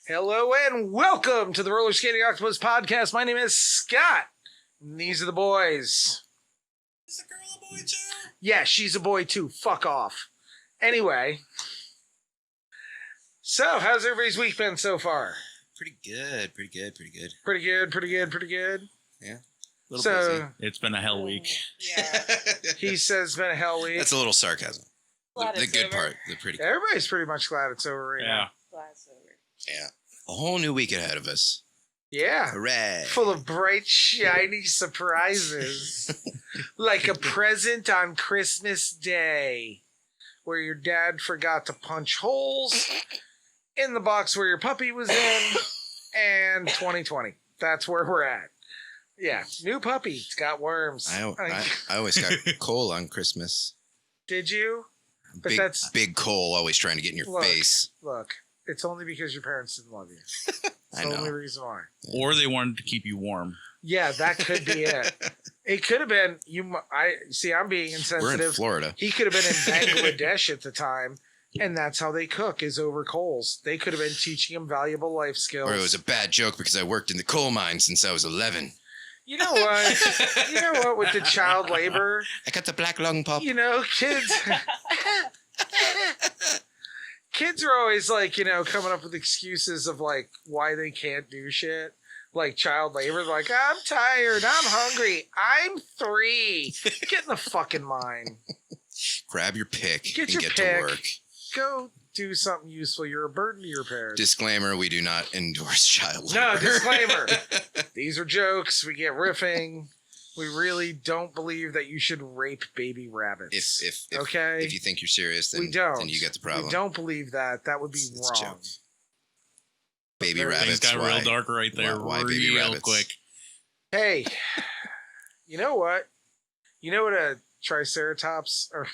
Hello and welcome to the Rollerskating Octo-ber-pus podcast. My name is Scott. And these are the boys. Is the girl a boy too? Yeah, she's a boy too. Fuck off. Anyway. So, how's everybody's week been so far? Pretty good. Pretty good. Yeah. So, It's been a hell week. Yeah. he says it's been a hell week. That's a little sarcasm. Glad The it's good over. part. The pretty good. Everybody's pretty much glad it's over right now. Glad it's over. Yeah. A whole new week ahead of us. Yeah. Hooray. Full of bright, shiny surprises. Like a present on Christmas Day, where your dad forgot to punch holes in the box where your puppy was in, and 2020. That's where we're at. Yeah, new puppy. It's got worms. I always got coal on Christmas. Did you? But Big, that's... big coal always trying to get in your face. Look, it's only because your parents didn't love you. It's I the know. only reason why. Or they wanted to keep you warm. Yeah, that could be it. It could have been I'm being insensitive. We're in Florida. He could have been in Bangladesh at the time, and that's how they cook, is over coals. They could have been teaching him valuable life skills. Or it was a bad joke because I worked in the coal mine since I was 11. You know what? You know what? With the child labor, I got the black lung pup. kids are always like, coming up with excuses of like why they can't do shit. Like child labor, like, I'm tired, I'm hungry, I'm 3. Get in the fucking mine. Grab your pick Get and your get pick. to work. Go do something useful. You're a burden to your parents. Disclaimer, we do not endorse child labor. No, disclaimer. These are jokes. We get riffing. We really don't believe that you should rape baby rabbits. If you think you're serious, then, we don't. then you get the problem. We don't believe that. That would be It's a wrong. joke. Baby Things rabbits. Things got why? real dark right there. Why baby real rabbits? quick. Hey, you know what? You know what a triceratops or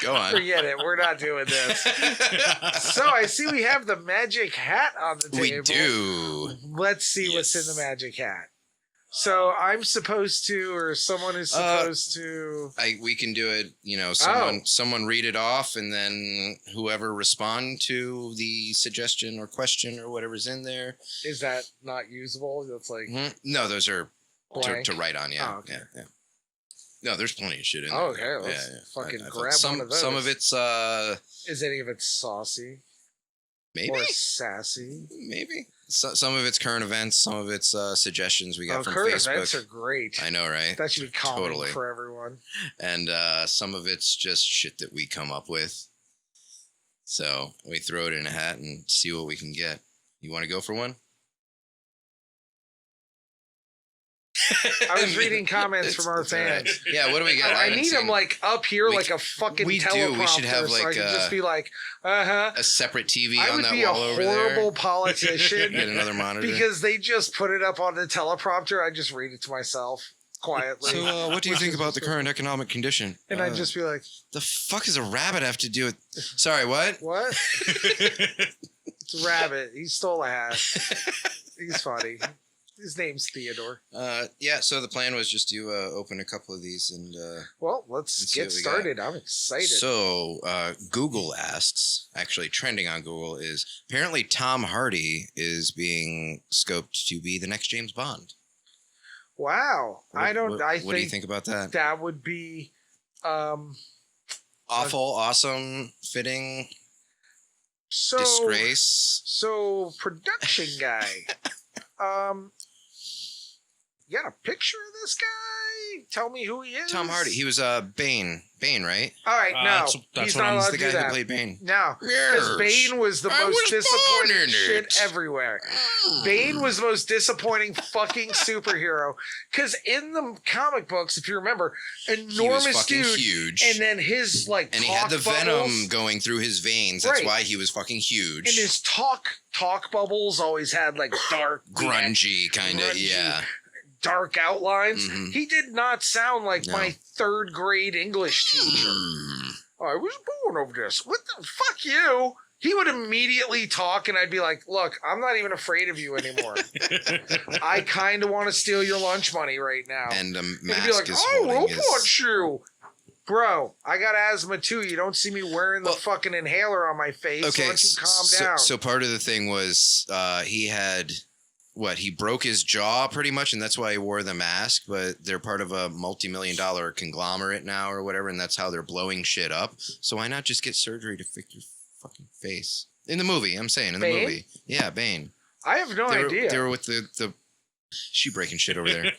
Go on. forget it. We're not doing this. So I see we have the magic hat on the table. We do. Let's see what's in the magic hat. So I'm supposed to, or someone is supposed to. We can do it. Oh. Someone read it off, and then whoever respond to the suggestion or question or whatever's in there. Is that not usable? That's like No, those are blank. to write on. Yeah, Oh, okay. yeah. No, there's plenty of shit in there. Oh, okay, let's fucking I thought grab one of those. Some of it's Is any of it saucy maybe. or sassy? Maybe. Some of it's current events. Some of it's suggestions we got from current Facebook. events are great. I know, right? That should be common Totally. for everyone. And some of it's just shit that we come up with. So we throw it in a hat and see what we can get. You want to go for one? I was reading comments from our It's all right. fans. Yeah, what do we got? I haven't need them seen like up here, We like a fucking we do. teleprompter. We should have, so I like, can just be like, uh-huh. a separate TV I on would that be a wall over there. horrible politician. Get another monitor. Because they just put it up on the teleprompter. I just read it to myself quietly. So, what do you think about the current economic condition? And I'd just be like, the fuck is a rabbit have to do with? Sorry, what? what? It's a rabbit. He stole a hat. He's funny. His name's Theodore. Yeah. So the plan was just to open a couple of these and. Well, let's see get what we started. I'm excited. So, Google asks, actually trending on Google is apparently Tom Hardy is being scoped to be the next James Bond. Wow. What do you think think about that? that would be Awful, awesome, fitting, so disgrace. So production guy. You got a picture of this guy? Tell me who he is. Tom Hardy. He was Bane. Bane, right? All right, no. that's He's what not I'm- allowed He's to the do guy that. who played Bane. No, because Bane was the I most was born disappointing in shit it. everywhere. Bane was the most disappointing fucking superhero. Because in the comic books, if you remember, He was enormous fucking dude, huge. and then his like And he talk had the bubbles, venom going through his veins. That's Right. why he was fucking huge. and his talk bubbles always had like dark, grungy, kind of, grungy, yeah. dark outlines. Mhm. He did not sound like No. my 3rd grade English teacher. I was born of this. What the fuck you? He would immediately talk and I'd be like, look, I'm not even afraid of you anymore. I kind of want to steal your lunch money right now. And a And he'd mask be like, is oh, we'll holding his... punch you. Bro, I got asthma too. You don't see me wearing the fucking inhaler on my face. Okay, Why don't you calm down? So part of the thing was he had he broke his jaw pretty much, and that's why he wore the mask. But they're part of a multi-million-dollar conglomerate now, or whatever, and that's how they're blowing shit up. So why not just get surgery to fix your fucking face? In the movie, I'm saying, in the Bane? movie, yeah, Bane. I have no idea. They were with the she breaking shit over there.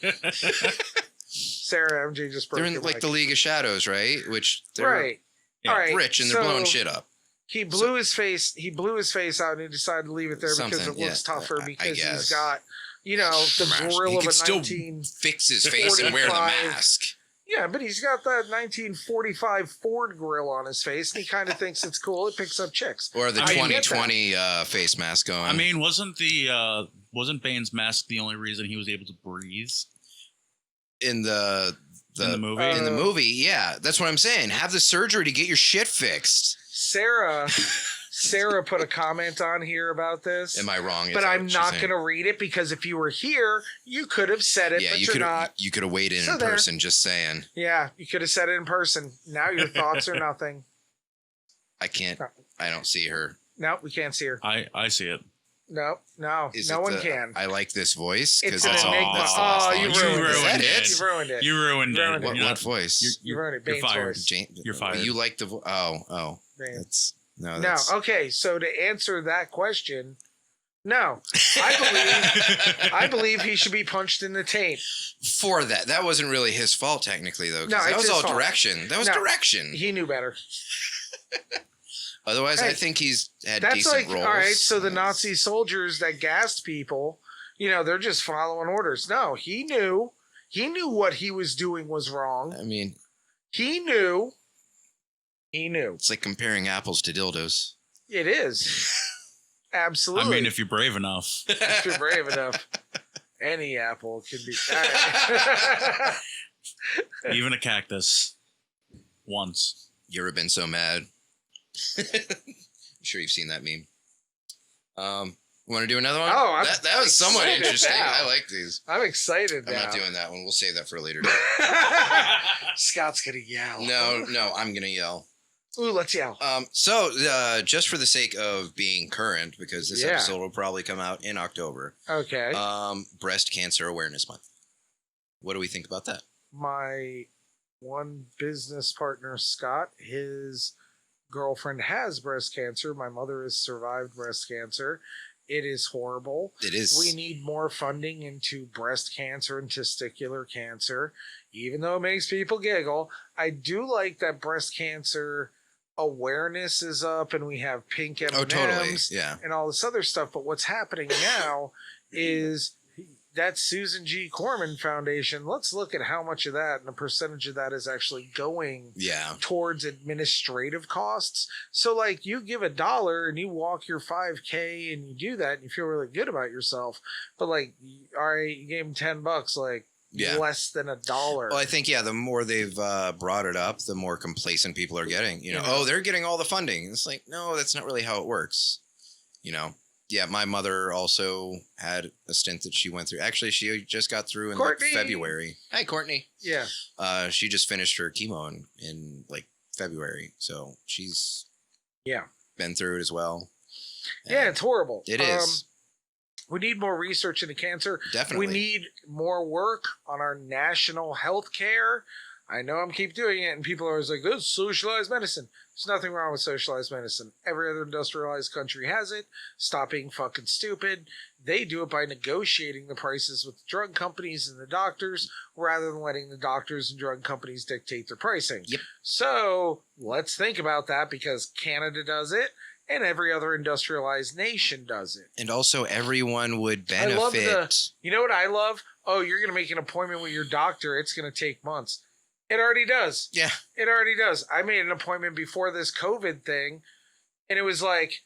Sarah MJ just broke They're in your like mic. the League of Shadows, right? Which they're Right. All right. rich and they're blowing shit up. He blew his face. He blew his face out, and he decided to leave it there because Something, it looks tougher. I Because guess. he's got, the grill He of could a still 19. fix his face and wear the 45. mask. Yeah, but he's got that 1945 Ford grill on his face, and he kind of thinks it's cool. It picks up chicks. Or the I get 2020 face mask going. I mean, wasn't Bane's mask the only reason he was able to breathe in the in the movie? in the movie, yeah, that's what I'm saying. Have the surgery to get your shit fixed. Sarah put a comment on here about this. Am I wrong? But I'm not going to read it because if you were here, you could have said it, Yeah, but you you're could not. you could have waited So in there. person. Just saying. Yeah, you could have said it in person. Now your thoughts are nothing. I can't. I don't see her. No, we can't see her. I see it. No, Is no it one the, can. I like this voice It's because an that's all. enigma. That's the last Oh, line. you You ruined ruined Is that it. it? You ruined it. You ruined Ruined it. it. What voice? You ruined it. You're Bane's fired. voice. You're fired. You like the voice? Oh. Bane. That's no. No, That's, okay. So to answer that question, no, I believe he should be punched in the taint. For that wasn't really his fault technically though. 'Cause No, that it's was his all fault. direction. That was No, direction. He knew better. Otherwise, I Hey, think he's had That's decent like, roles. all right, so the Nazi soldiers that gassed people, they're just following orders. No, he knew what he was doing was wrong. I mean, He knew. it's like comparing apples to dildos. It is. Absolutely. I mean, if you're brave enough. If you're brave enough, any apple can be. Even a cactus. Once. You ever been so mad? I'm sure you've seen that meme. Want to do another one? Oh, that was somewhat excited interesting. now. I like these. I'm excited I'm now. not doing that one. We'll save that for a later day. Scott's gonna yell. No, I'm gonna yell. Ooh, let's yell. So just for the sake of being current, because this Yeah. episode will probably come out in October. Okay. Breast Cancer Awareness Month. What do we think about that? My one business partner, Scott, his girlfriend has breast cancer. My mother has survived breast cancer. It is horrible. It is. We need more funding into breast cancer and testicular cancer, even though it makes people giggle. I do like that breast cancer awareness is up and we have pink M&Ms Oh, totally. Yeah. and all this other stuff. But what's happening now is that Susan G. Komen Foundation. Let's look at how much of that and the percentage of that is actually going Yeah. towards administrative costs. So like you give $1 and you walk your 5K and you do that and you feel really good about yourself. But like, all right, you gave him $10, like Yeah. less than $1. Well, I think, the more they've brought it up, the more complacent people are getting. Yeah. Oh, they're getting all the funding. It's like, no, that's not really how it works. Yeah, my mother also had a stint that she went through. Actually, she just got through in Courtney! February. Hi, Courtney. Yeah. She just finished her chemo in February. So she's been through it as well. Yeah, it's horrible. It is. We need more research into cancer. Definitely. We need more work on our national health care. I know I'm keep doing it, and people are always like, this is socialized medicine. There's nothing wrong with socialized medicine. Every other industrialized country has it. Stop being fucking stupid. They do it by negotiating the prices with the drug companies and the doctors rather than letting the doctors and drug companies dictate their pricing. Yep. So let's think about that because Canada does it and every other industrialized nation does it. And also everyone would benefit. I love you know what I love? Oh, you're going to make an appointment with your doctor. It's going to take months. It already does. Yeah. It already does. I made an appointment before this COVID thing, and it was like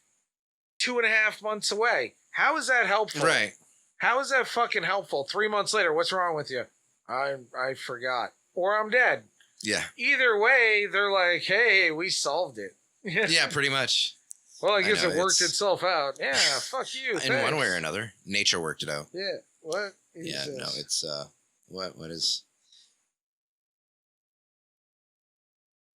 2.5 months away. How is that helpful? Right. How is that fucking helpful? 3 months later, what's wrong with you? I forgot. Or I'm dead. Yeah. Either way, they're like, hey, we solved it. Yeah, pretty much. Well, I guess know, it worked it's- itself out. Yeah, fuck you. In thanks. one way or another, nature worked it out. Yeah. What is Yeah, this? no, it's what is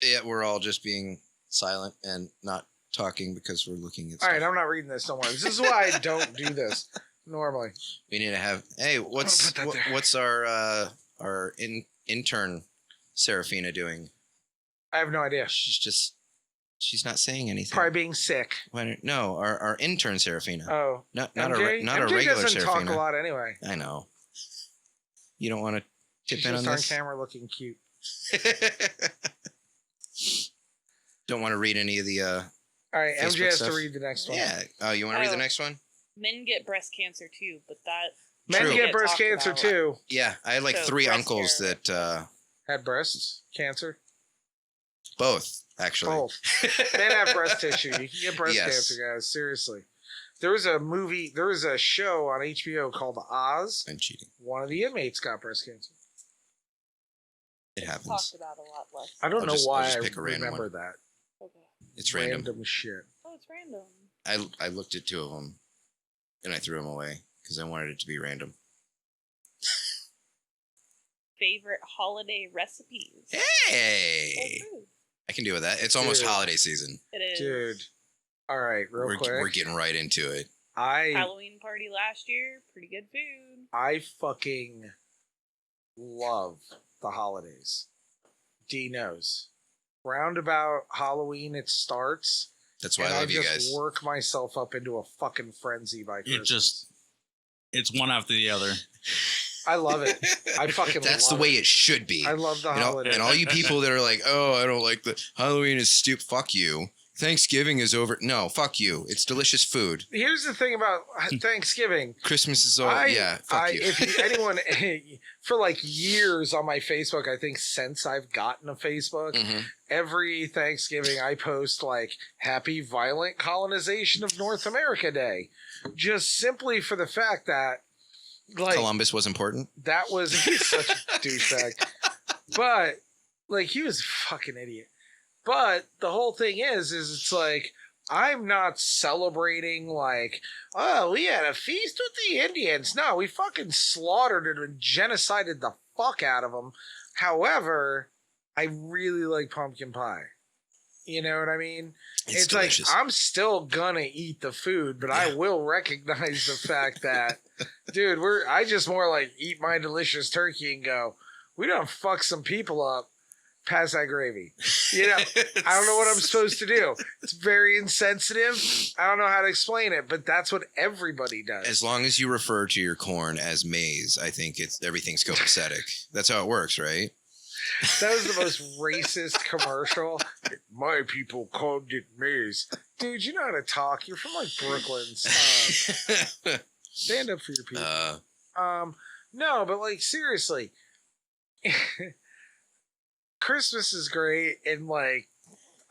Yeah, we're all just being silent and not talking because we're looking at All stuff. right, I'm not reading this no more. This is why I don't do this normally. We need to have. Hey, what's our intern Serafina doing? I have no idea. She's not saying anything. Probably being sick. No, our intern Serafina. Oh, not MJ? a MJ regular doesn't Serafina. talk a lot anyway. I know. You don't want to tip She's in just on on this? camera looking cute. Don't want to read any of the All right, Facebook MJ has stuff? to read the next one. Yeah. Oh, you want to read the next one? Men get breast cancer too, but that Men True. get breast Talked cancer about. too. Yeah, I had like So, 3 breast uncles care. that Had breast cancer. both actually. Both. Men have breast tissue. You can get breast Yes. cancer, guys. Seriously. There was a show on HBO called Oz. And cheating. One of the inmates got breast cancer. It happens. talked about a lot less. I don't I'll know just why I pick a random remember one. that. Okay. It's random. shit. Oh, it's random. I looked at 2 of them and I threw them away because I wanted it to be random. Favorite holiday recipes. Hey, Or food. I can deal with that. It's almost Dude. holiday season. It is. Dude. All right, real quick. We're getting right into it. Halloween party last year. Pretty good food. I fucking love the holidays. D knows. Roundabout Halloween it starts. That's why And I love you just guys. work myself up into a fucking frenzy by Christmas. It's one after the other. I love it. I fucking That's love the way it. it should be. I love the You know, holidays. and all you people that are like, oh, I don't like the Halloween is stupid. Fuck you. Thanksgiving is over. No, fuck you. It's delicious food. Here's the thing about Thanksgiving. Christmas is all. Fuck you. If anyone for like years on my Facebook, I think since I've gotten a Facebook, Mhm. every Thanksgiving I post like Happy Violent Colonization of North America Day, just simply for the fact that like Columbus was important. that was he's such a douchebag, but like he was a fucking idiot. But the whole thing is it's like I'm not celebrating like, oh, we had a feast with the Indians. No, we fucking slaughtered and genocided the fuck out of them. However, I really like pumpkin pie. You know what I mean? It's like delicious. I'm still gonna eat the food, but I will recognize the fact that, dude, I just more like eat my delicious turkey and go, we don't fuck some people up. Pass that gravy. You know, I don't know what I'm supposed to do. It's very insensitive. I don't know how to explain it, but that's what everybody does. As long as you refer to your corn as maize, I think everything's copacetic. That's how it works, right? That was the most racist commercial. My people called it maize. Dude, you know how to talk. You're from like Brooklyn. Stand up for your people. No, but like seriously. Christmas is great, and like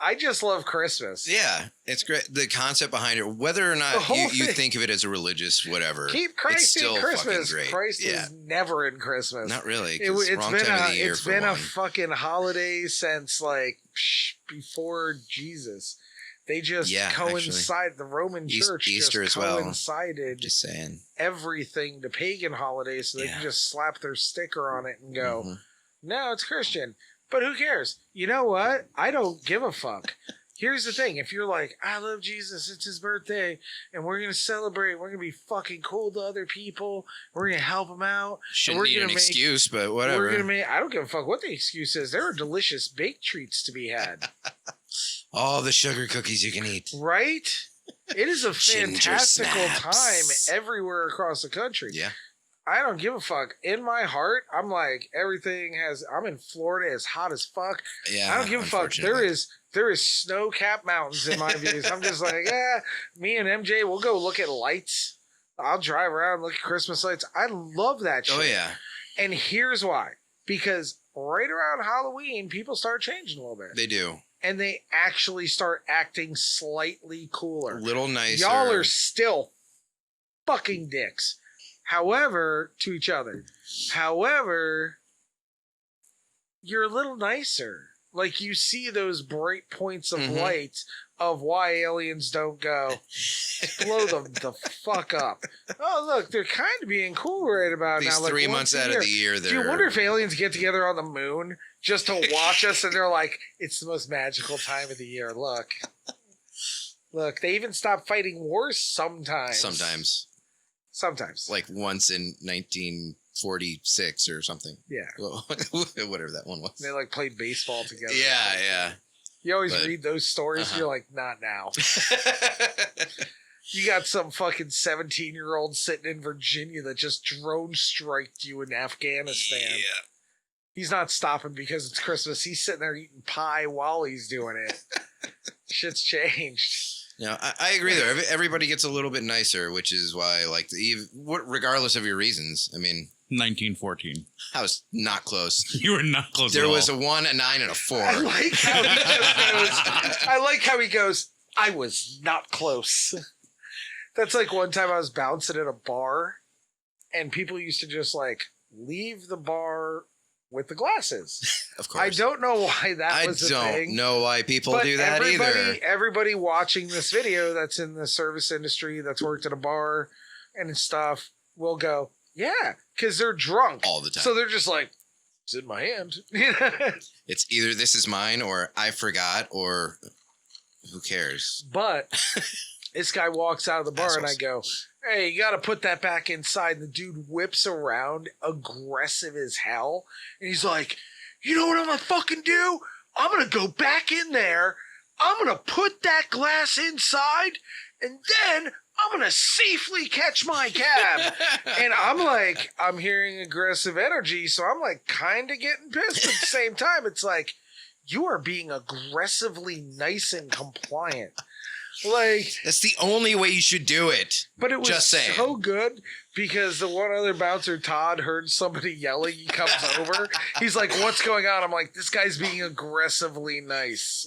I just love Christmas. Yeah, it's great. The concept behind it, whether or The not whole you thing. think of it as a religious whatever, Keep it's Christ still in fucking Christmas. great. Christ Yeah. is never in Christmas. Not really. It, 'Cause it's wrong been time of a the year it's for been a one. fucking holiday since like before Jesus. They just coincide. The Roman Church Easter just as well. coincided Just saying. everything to pagan holidays, so they Yeah. can just slap their sticker on it and go, Mhm. "No, it's Christian." But who cares? You know what? I don't give a fuck. Here's the thing. If you're like, I love Jesus, it's his birthday, and we're going to celebrate, we're going to be fucking cool to other people, we're going to help them out. Shouldn't we're need an gonna make- excuse, but whatever. We're going to make, I don't give a fuck what the excuse is. There are delicious baked treats to be had. All the sugar cookies you can eat. Right? It is a Ginger fantastical snaps. time everywhere across the country. Yeah. I don't give a fuck. In my heart, I'm like, I'm in Florida, it's hot as fuck. Yeah. I don't give a fuck. unfortunately. There is snow-capped mountains in my views. I'm just like, me and MJ, we'll go look at lights. I'll drive around, look at Christmas lights. I love that shit. Oh, yeah. And here's why. Because right around Halloween, people start changing a little bit. They do. And they actually start acting slightly A cooler. little nicer. Y'all are still fucking dicks. However, to each other. However, you're a little nicer. Like, you see those bright points of Mhm. light of why aliens don't go. Blow them the fuck up. Oh, look, they're kind of being cool right about These now. Like, 3 once months a out year. of the year, Do you wonder if aliens get together on the moon just to watch us and they're like, it's the most magical time of the year. Look. Look, they even stop fighting wars sometimes. Sometimes. like once in 1946 or something. Yeah. Whatever that one was. They like played baseball together. Yeah. You always But- read those stories and you're like, not now. You got some fucking 17-year-old sitting in Virginia that just drone striked you in Afghanistan. Yeah. He's not stopping because it's Christmas. He's sitting there eating pie while he's doing it. Shit's changed. No, I agree there. Everybody gets a little bit nicer, which is why, like, regardless of your reasons. I mean, 1914. I was not close. You were not close. There at was all. a 1, a 9, and a 4. I like how he just goes. I like how he goes. I was not close. That's like one time I was bouncing at a bar, and people used to just like leave the bar with the glasses. Of course. I don't know why that was a thing. I don't know why people But do that either. everybody watching this video that's in the service industry, that's worked at a bar and stuff, will go, yeah, because they're drunk. All the time. So they're just like, it's in my hand. It's either this is mine or I forgot or who cares? But this guy walks out of the bar and I Assholes. go, hey, you got to put that back inside. And the dude whips around, aggressive as hell. And he's like, you know what I'm going to fucking do? I'm going to go back in there. I'm going to put that glass inside. And then I'm going to safely catch my cab. And I'm like, I'm hearing aggressive energy. So I'm like kind of getting pissed. But at the same time, it's like, you are being aggressively nice and compliant. Like, That's the only way you should do it. but it was Just saying. so good because the one other bouncer, Todd, heard somebody yelling. He comes over. He's like, what's going on? I'm like, this guy's being aggressively nice.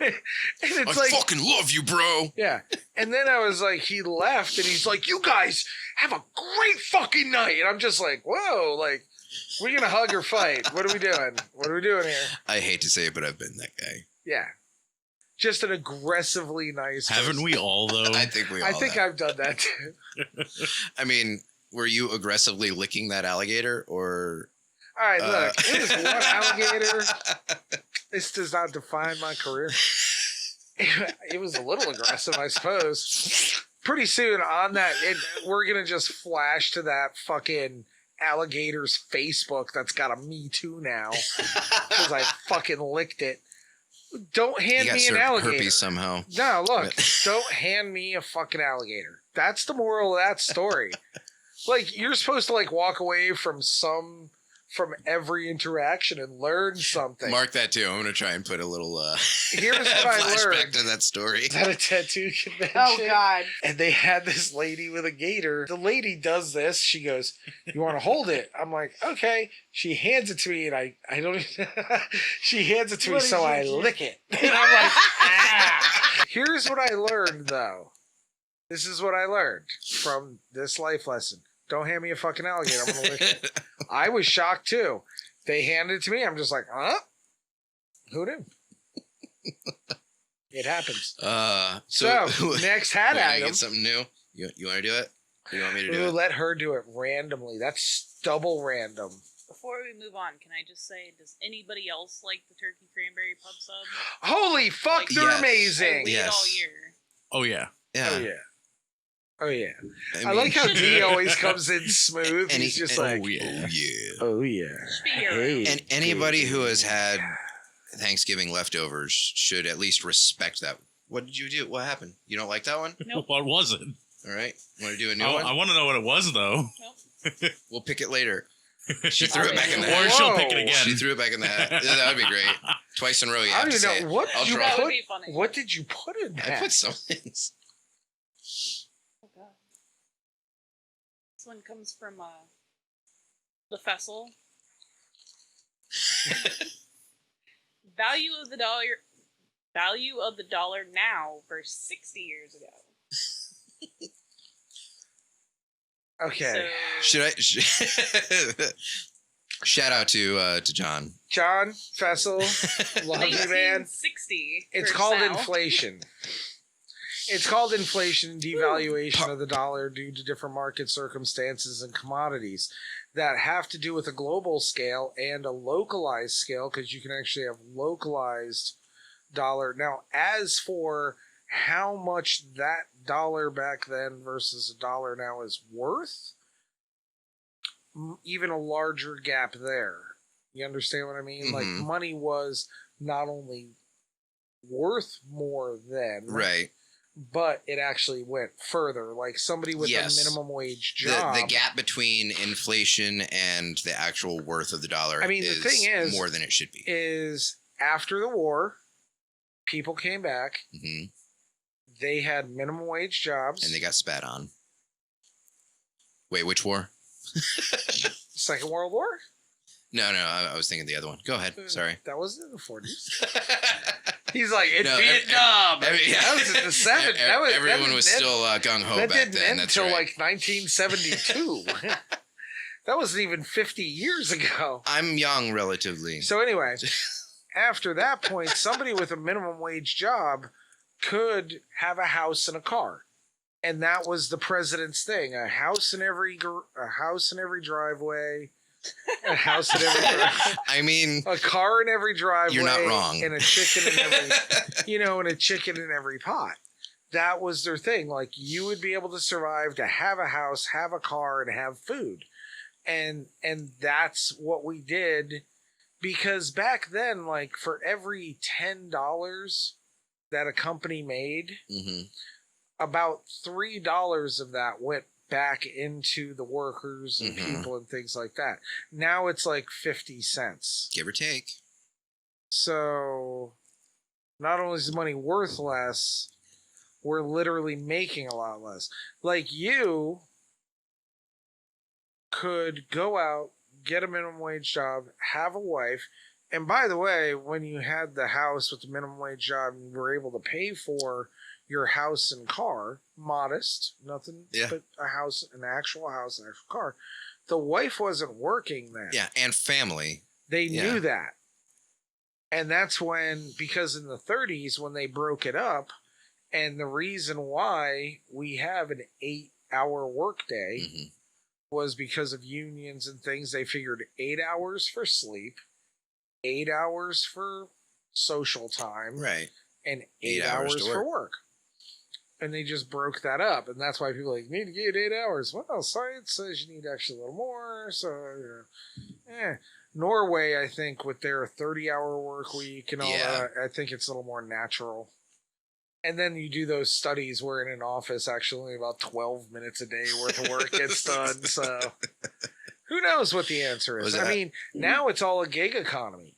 And it's I like, fucking love you, bro. yeah. And then I was like, he left and he's like, you guys have a great fucking night. And I'm just like, whoa, like, we're going to hug or fight. What are we doing? What are we doing here? I hate to say it, but I've been that guy. Yeah. Just an aggressively nice Haven't person. we all though? I think we all I think have. I've done that too. I mean, were you aggressively licking that alligator or... All right, look, it was one Uh, alligator. This does not define my career. It was a little aggressive, I suppose. Pretty soon on that, we're going to just flash to that fucking alligator's Facebook that's got a Me Too now because I fucking licked it. Don't hand You got me an certain alligator. herpes somehow. No, look, don't hand me a fucking alligator. That's the moral of that story. Like, you're supposed to like walk away from every interaction and learn something. Mark that too. I'm going to try and put a little Here's what I flashback learned. to that story. At a tattoo convention. Oh God. And they had this lady with a gator. The lady does this. She goes, you want to hold it? I'm like, okay. She hands it to me and I don't she hands it to me What so did I you do? lick it. And I'm like, ah. Here's what I learned though. This is what I learned from this life lesson. Don't hand me a fucking alligator. I'm gonna lick it. I was shocked too. They handed it to me. I'm just like, huh? Who knew? It happens. So, next hat we're gonna item. get something new. You want to do it? Or you want me to do Ooh, it? let her do it randomly. That's double random. Before we move on, can I just say, does anybody else like the turkey cranberry pub sub? Holy fuck, Like, they're yes. I amazing. wait Yes. all year. Oh yeah. Yeah. Oh yeah. Oh yeah. I, mean, like how Should D be. always comes in smooth. And He's he- just and- like, Oh yeah. Oh yeah. oh yeah. Should be year-round. And anybody who has had Thanksgiving leftovers should at least respect that. What did you do? What happened? You don't like that one? Nope. What was it? All right. Want to do a new Oh, one? I want to know what it was though. We'll pick it later. She threw it back in the Or hat. she'll pick it Whoa. again. She threw it back in the hat. That would be great. Twice in a row, you I have don't to even say know it. what I'll did you draw That it. would put. be funny. What did you put in that? I put some things. Oh, God. This one comes from the Fessel. Value of the dollar now versus 60 years ago. Okay. So, Should I? Shout out to John. John Fessel, love you, man. 1960. It's for called Sal. inflation. It's called inflation and devaluation of the dollar due to different market circumstances and commodities that have to do with a global scale and a localized scale, because you can actually have localized dollar. Now, as for how much that dollar back then versus a dollar now is worth, even a larger gap there. You understand what I mean? Like, Mhm. money was not only worth more then, Right. but it actually went further. Like, somebody with Yes. a minimum wage job. The gap between inflation and the actual worth of the dollar I mean, the thing is, more than it should be. is after the war, people came back. Hmm. They had minimum wage jobs. And they got spat on. Wait, which war? Second World War? No, I was thinking the other one. Go ahead. Sorry. That wasn't in the 40s. He's like, it's No, Vietnam. yeah. That was in the 70s. Everyone was still gung-ho That back didn't then. end That's until right. like 1972. That wasn't even 50 years ago. I'm young, relatively. So anyway, after that point, somebody with a minimum wage job could have a house and a car. And that was the president's thing: a house in every driveway, a house in every driveway, I mean, a car in every driveway. You're not wrong. And a chicken in every, and a chicken in every pot. That was their thing. Like, you would be able to survive to have a house, have a car, and have food. And that's what we did, because back then, like, for every $10 that a company made, mhm. about $3 of that went back into the workers and Mhm. people and things like that. Now it's like 50 cents. Give or take. So not only is the money worth less, we're literally making a lot less. Like, you could go out, get a minimum wage job, have a wife. And by the way, when you had the house with the minimum wage job, you were able to pay for your house and car, modest, nothing but a house, an actual house, an actual car. The wife wasn't working then. Yeah, and family. They knew that. And that's when, because in the 30s, when they broke it up, and the reason why we have an 8-hour workday Mhm. was because of unions and things. They figured 8 hours for sleep, 8 hours for social time, Right. and 8 8 hours hours to for work. And they just broke that up. And that's why people are like, need to get 8 hours. Well, science says you need actually a little more. So, Norway, I think, with their 30-hour work week and all that, I think it's a little more natural. And then you do those studies where in an office, actually only about 12 minutes a day worth of work gets done. So who knows what the answer is? I mean, now it's all a gig economy.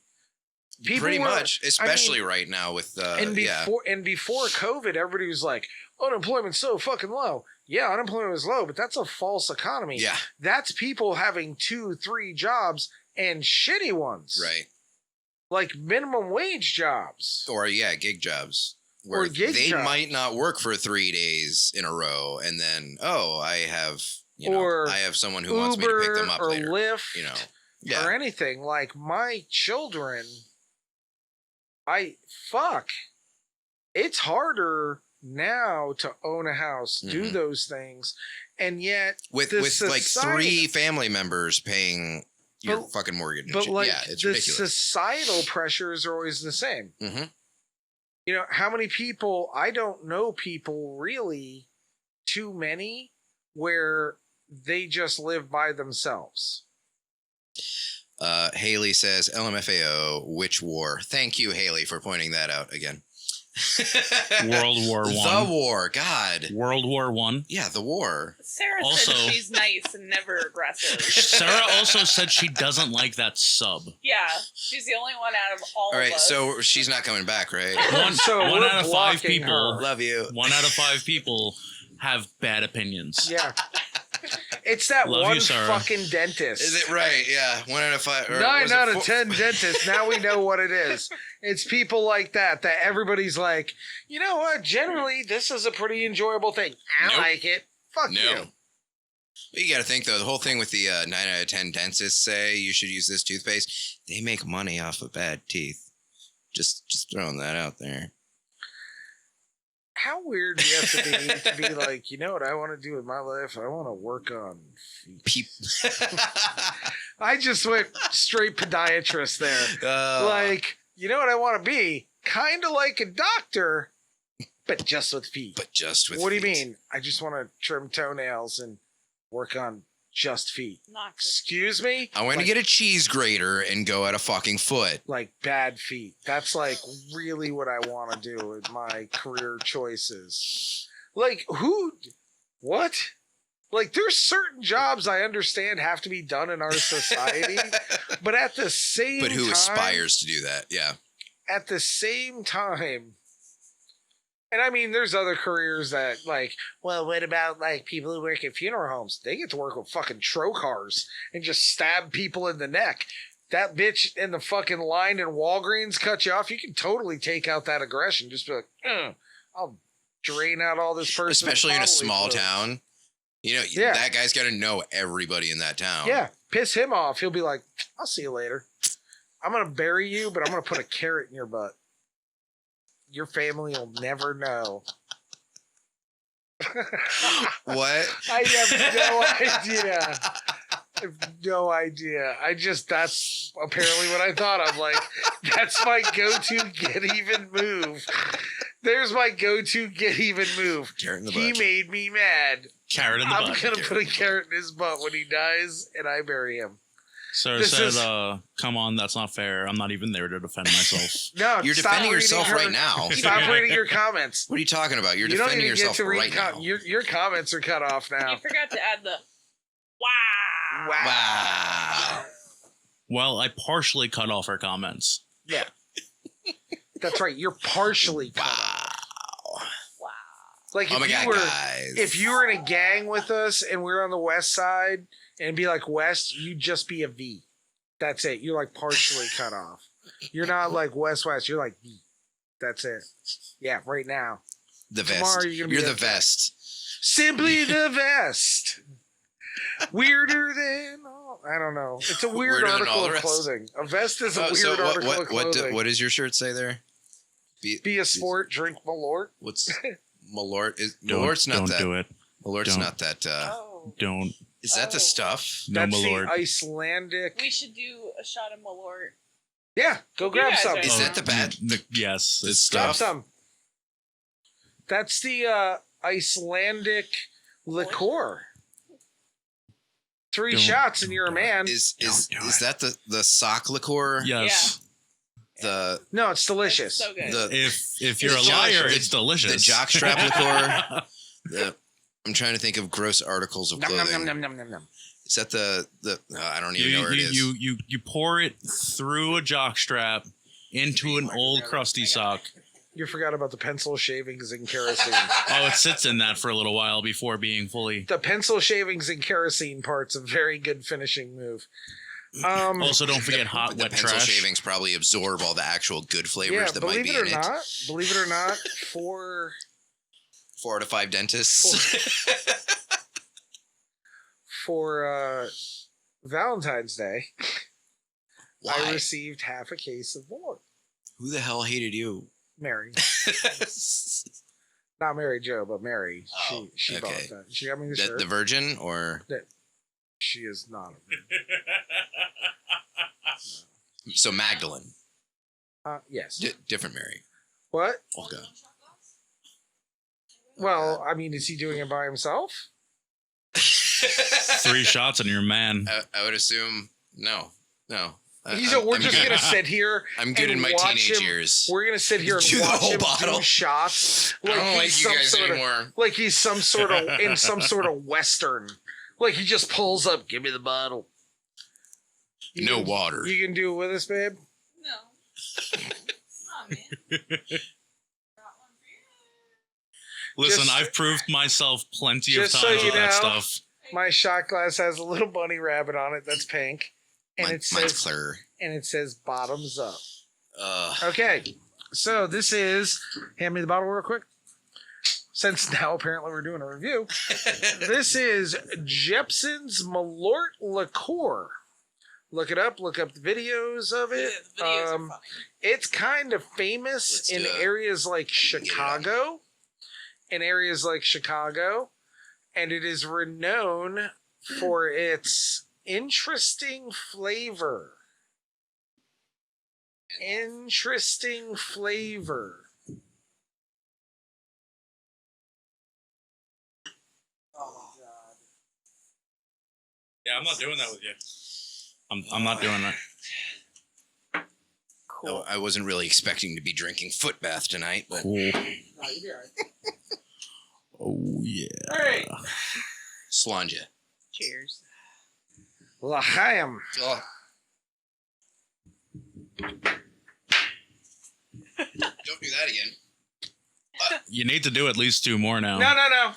Pretty much, especially right now with and before COVID, everybody was like, unemployment's so fucking low. Yeah, unemployment was low, but that's a false economy. Yeah. That's people having 2-3 jobs and shitty ones. Right. Like minimum wage jobs. Or gig jobs. Where they might not work for 3 days in a row, and then I have someone who wants me to pick them up or later. Lyft, or anything. Like, my children, it's harder now to own a house, do those things, and yet with like 3 family members paying your fucking mortgage. But like, it's the ridiculous. Societal pressures are always the same. Mm-hmm. How many people, I don't know people really, too many, where they just live by themselves. Haley says, LMFAO, which war? Thank you, Haley, for pointing that out again. World War I. The war, God. World War I. Yeah, the war. Sarah Also, said she's nice and never aggressive. Sarah also said she doesn't like that sub. Yeah, she's the only one out of all All right, of us. so she's not coming back, right? One out of 5 people. Love you. 1 out of 5 people have bad opinions. Yeah. It's that Love one you, Sarah. fucking dentist. Is it right? Yeah. 1 out of 5. 9 out of 10 dentists. Now we know what it is. It's people like that everybody's like, you know what? Generally, this is a pretty enjoyable thing. I like it. Fuck you. You got to think, though, the whole thing with the 9 out of 10 dentists say you should use this toothpaste, they make money off of bad teeth. Just throwing that out there. How weird do you have to be like, you know what I want to do with my life? I want to work on feet. I just went straight podiatrist there. Like, you know what I want to be? Kind of like a doctor, but just with feet. What do you mean? I just want to trim toenails and work on just feet. Not good. Excuse me? I want to get a cheese grater and go at a fucking foot. Like bad feet. That's like really what I want to do with my career choices. Like what? Like there's certain jobs I understand have to be done in our society, but at the same time. But who aspires to do that? Yeah. At the same time. And I mean, there's other careers that, like, well, what about, like, people who work at funeral homes? They get to work with fucking trocars and just stab people in the neck. That bitch in the fucking line in Walgreens cut you off. You can totally take out that aggression. Just be like, I'll drain out all this person. Especially in a small town. You know, that guy's got to know everybody in that town. Yeah. Piss him off. He'll be like, I'll see you later. I'm going to bury you, but I'm going to put a carrot in your butt. Your family will never know. What? I have no idea. I have no idea. That's apparently what I thought of. Like, that's my go-to get even move. There's my go-to get even move. Carrot in the butt. He made me mad. Carrot in the butt. I'm going to put a carrot in his butt when he dies, and I bury him. Sir said, come on, that's not fair. I'm not even there to defend myself. No, you're defending yourself right now. Stop reading your comments. What are you talking about? You're defending yourself right now. Your comments are cut off now. You forgot to add the wow. Wow. Well, I partially cut off her comments. Yeah. That's right. You're partially cut off. Wow. Like if you were in a gang with us and we were on the west side and be like West, you'd just be a V. That's it. You're like partially cut off. You're not like West. You're like V. That's it. Yeah, right now. The vest. Tomorrow you're the vest. Simply the vest. Weirder than I don't know. It's a weird article of clothing. A vest is a weird article of clothing. What does your shirt say there? Be a sport, drink Malort. What's Malort? Malort's not that. Don't do it. Malort's not that. Don't. Is that the stuff? No, That's Malort. the Icelandic. We should do a shot of Malort. Yeah, go grab some. Is that the bad? Yes, it's grab stuff. some. That's the Icelandic liqueur. 3 shots and you're a man. Is that the sock liqueur? Yes. No, it's delicious. It's so good. If you're a liar, it's delicious. The jockstrap liqueur. I'm trying to think of gross articles of clothing. Nom. Is that the I don't even know where it is. You pour it through a jockstrap into an old crusty sock. You forgot about the pencil shavings and kerosene. Oh, it sits in that for a little while before being fully. The pencil shavings and kerosene part's a very good finishing move. Also, don't forget hot, wet pencil trash. shavings probably absorb all the actual good flavors that might be in it. Believe it or not, 4 out of 5 dentists. For Valentine's Day, Why? I received half a case of Malort. Who the hell hated you? Mary. Not Mary Jo, but Mary. Oh, she bought that. She got me the shirt. The virgin or? She is not a virgin. No. So Magdalene. Yes. Different Mary. What? Okay. Well, I mean, is he doing it by himself? 3 shots and you're a man. I would assume no. We're just going to sit here. I'm good in my teenage years. We're going to sit here and do watch the whole him bottle. do shots. I don't like you guys anymore. Like he's some sort of Western. Like he just pulls up, give me the bottle. No water. You can do it with us, babe? No. Aw, man. Listen, I've proved myself plenty of just times so with you that know, stuff. My shot glass has a little bunny rabbit on it that's pink. And Mine's clear. And it says bottoms up. Ugh. Okay. So this is, hand me the bottle real quick. since now apparently we're doing a review, this is Jeppson's Malort liqueur. Look it up. Look up the videos of it. The videos are funny. It's kind of famous Let's in do it. areas like Get it Chicago. And it is renowned for its interesting flavor. Interesting flavor. Oh, God. Yeah, I'm not doing that with you. I'm not doing that. Cool. I wasn't really expecting to be drinking foot bath tonight, but Cool. No, you'll be all right. Oh yeah. Hey. Slanja. Cheers. L'chaim. Oh. Don't do that again. You need to do at least 2 more now. No.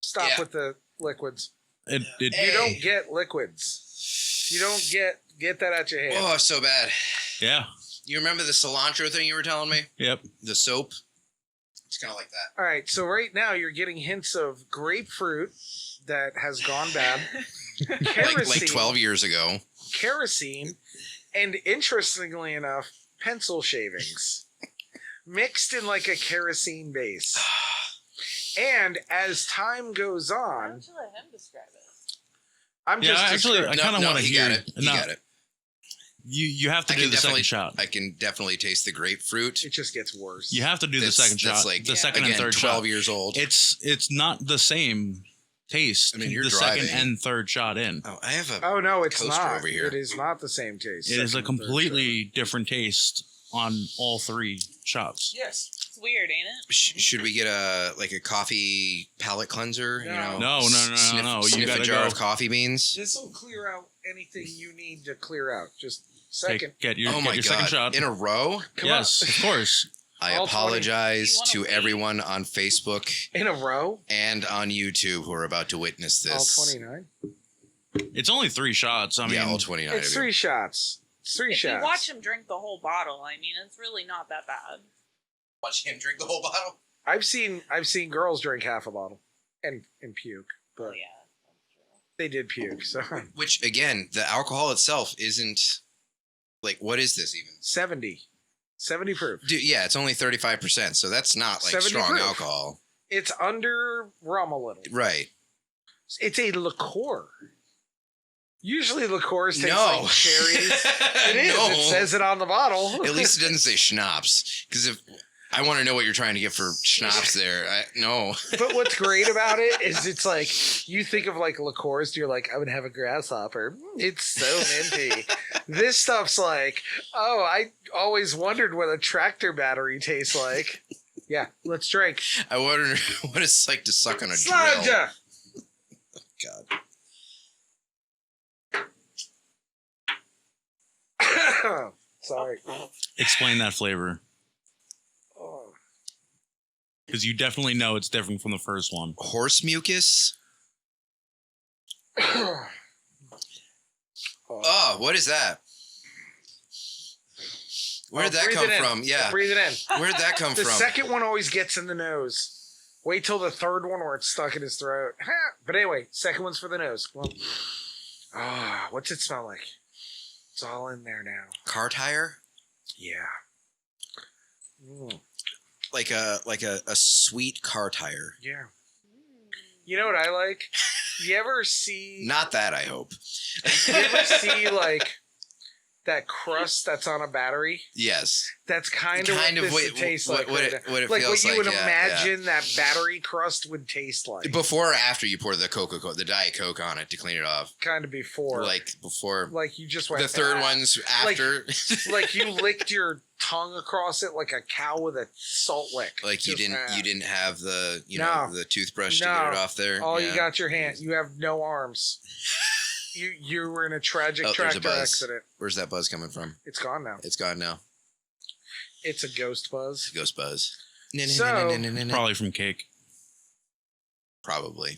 Stop Yeah. with the liquids. It, You Hey. don't get liquids. You don't get that out your head. Oh, so bad. yeah. You remember the cilantro thing you were telling me? Yep. The soap? It's kind of like that. All right, so right now you're getting hints of grapefruit that has gone bad, kerosene, Like 12 years ago. kerosene, and interestingly enough, pencil shavings mixed in like a kerosene base. And as time goes Why on, don't you let him describe it? I'm Yeah, just actually, describing- I kind of want to he hear. got it. He No, got it. You have to I do can the second definitely shot. I can definitely taste the grapefruit. it just gets worse. You have to do the second That's shot. like, the second again, and third 12 shot. years old. It's not the same taste. I mean, you're the driving. second and third shot in. Oh, I have a. Oh no, it's Coaster not. over here. It is not the same taste. It is a Second and third completely different taste on all 3 shots. shot. Yes. It's weird, ain't it? Should we get a coffee palate cleanser? You No. know, No. You Sniff a gotta jar go. of coffee beans. This will clear out anything you need to clear out. Just Take, second. get your, Oh get my your god! second shot. In a row. Come yes, on. of course. I All 20. apologize You wanna to wait? everyone on Facebook In a row? and on YouTube who are about to witness All this. 29? It's only 3 shots. I mean, Yeah, all 29 It's of you. 3 shots. It's 3 If shots. you watch him drink the whole bottle, I mean, it's really not that bad. Watch him drink the whole bottle. I've seen girls drink half a bottle and puke, but Oh yeah, that's true. they did puke. So Which again, the alcohol itself isn't like, what is this even? 70 proof. Dude, yeah, it's only 35%, so that's not like 70 strong proof. alcohol, It's under rum a little. right? It's a liqueur. Usually liqueurs taste No. like cherries. It is. No. It says it on the bottle. At least it doesn't say schnapps, because if I want to know what you're trying to get for schnapps there, no. But what's great about it is it's like you think of like liqueurs, you're like, I would have a grasshopper. It's so minty. This stuff's like, oh, I always wondered what a tractor battery tastes like. Yeah, let's drink. I wonder what it's like to suck on a drill. Slanja! God. Sorry. explain that flavor. Oh. Because you definitely know it's different from the first one. Horse mucus? Oh, what is that? Where did that breathe come it in. from? Yeah. Breathe it in. Where did that come The from? second one always gets in the nose. Wait till the third one where it's stuck in his throat. But anyway, second one's for the nose. Come on. Ah, what's it smell like? It's all in there now. Car tire? Yeah. Mm, Like a sweet car tire. yeah. You know what I like? You ever see? Not that, I hope. You ever see like that crust that's on a battery? Yes. That's kind of what this would taste like. what right it, now. what it Like feels what you would yeah, imagine that battery crust would taste like. yeah. Before or after you pour the Coca-Cola, the Diet Coke on it to clean it off. Kind of before. Like before. Like you just went. The third "Ah." one's Like- after. Like you licked your tongue across it like a cow with a salt lick. Like you Just, didn't have the No. the toothbrush to No. get it off there. All Yeah. you got your hand. You have no arms. You were in a tragic Oh, there's a tractor buzz. accident. Where's that buzz coming from? It's gone now. It's gone now. It's a ghost buzz. Ghost buzz. So- Probably from cake. Probably.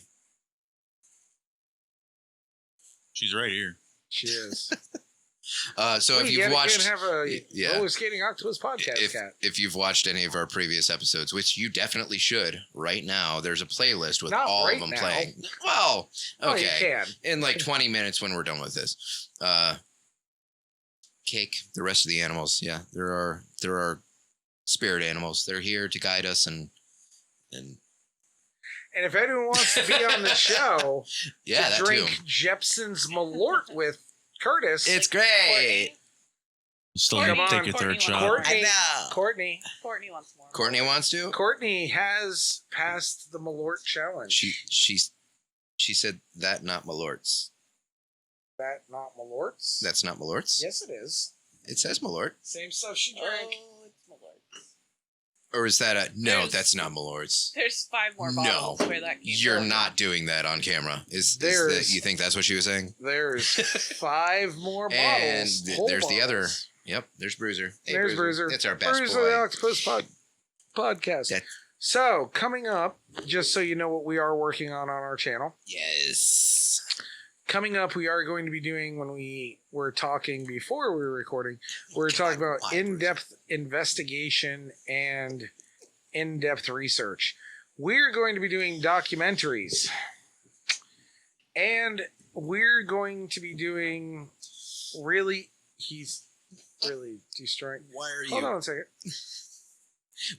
She's right here. She is. So if you've watched, have a yeah. Rollerskating Octo-ber-pus podcast, cat. If you've watched any of our previous episodes, which you definitely should, right now, there's a playlist with Not all right of them now. playing. Well, Oh, you okay, can. in like 20 minutes when we're done with this. Cake, the rest of the animals, yeah, there are spirit animals. They're here to guide us and if anyone wants to be on the show, yeah, to that drink too. Jeppson's Malort with Curtis, It's great. You still Come need to on, take a Courtney third shot. wants- Courtney Courtney wants more. Courtney wants to. Courtney has passed the Malort challenge. She said that not Malort's. That not Malort's? That's not Malort's. Yes, it is. It says Malort. Same stuff she drank. Oh, it's Malort. Or is that a no? There's- That's not Malort's. There's 5 more bottles where that came You're from. not doing that on camera. Is that, There's- you think that's what she was saying? There's 5 more And bottles. Whole there's the other. bottles. Yep, there's Bruiser. Hey, There's Bruiser. It's our best Bruiser boy. the Octopus podcast. That- So, coming up, just so you know what we are working on our channel. Yes. Coming up, we are going to be doing, when we were talking before we were recording, we were talking about Why, in-depth investigation and in-depth research. We're going to be doing documentaries. And we're going to be doing he's really destroying. Why are Hold on a second.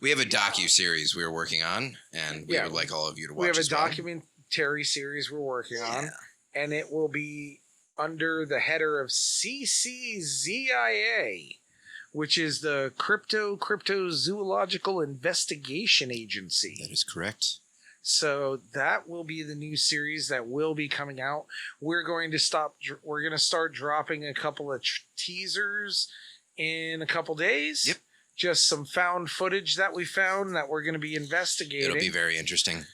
We have a docu-series we are working on, and we Yeah. would like all of you to watch. We have a as well. documentary series we're working on, Yeah. and it will be under the header of CCZIA, which is the Cryptozoological Investigation Agency. That is correct. So that will be the new series that will be coming out. We're going to start dropping a couple of teasers in a couple days. Yep. Just some found footage that we found that we're going to be investigating. It'll be very interesting.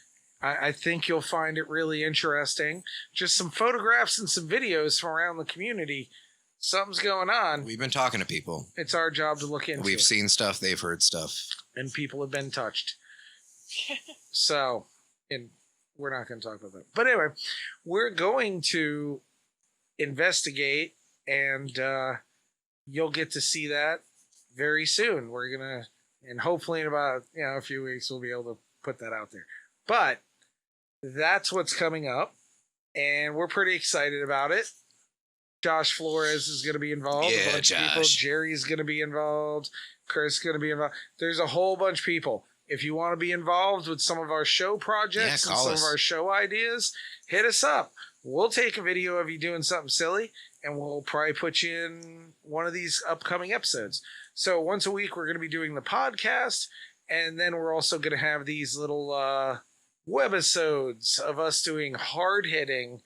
I think you'll find it really interesting. Just some photographs and some videos from around the community. Something's going on. We've been talking to people. It's our job to look into We've it. seen stuff. They've heard stuff. And people have been touched. So, and we're not going to talk about that. But anyway, we're going to investigate, and you'll get to see that very soon. We're going to, and hopefully in about a few weeks, we'll be able to put that out there. But that's what's coming up, and we're pretty excited about it. Josh Flores is going to be involved. Yeah, A bunch of people. Josh. Jerry's going to be involved. Chris is going to be involved. There's a whole bunch of people. If you want to be involved with some of our show projects and call some us. of our show ideas, hit us up. We'll take a video of you doing something silly, and we'll probably put you in one of these upcoming episodes. So once a week, we're going to be doing the podcast, and then we're also going to have these little webisodes of us doing hard-hitting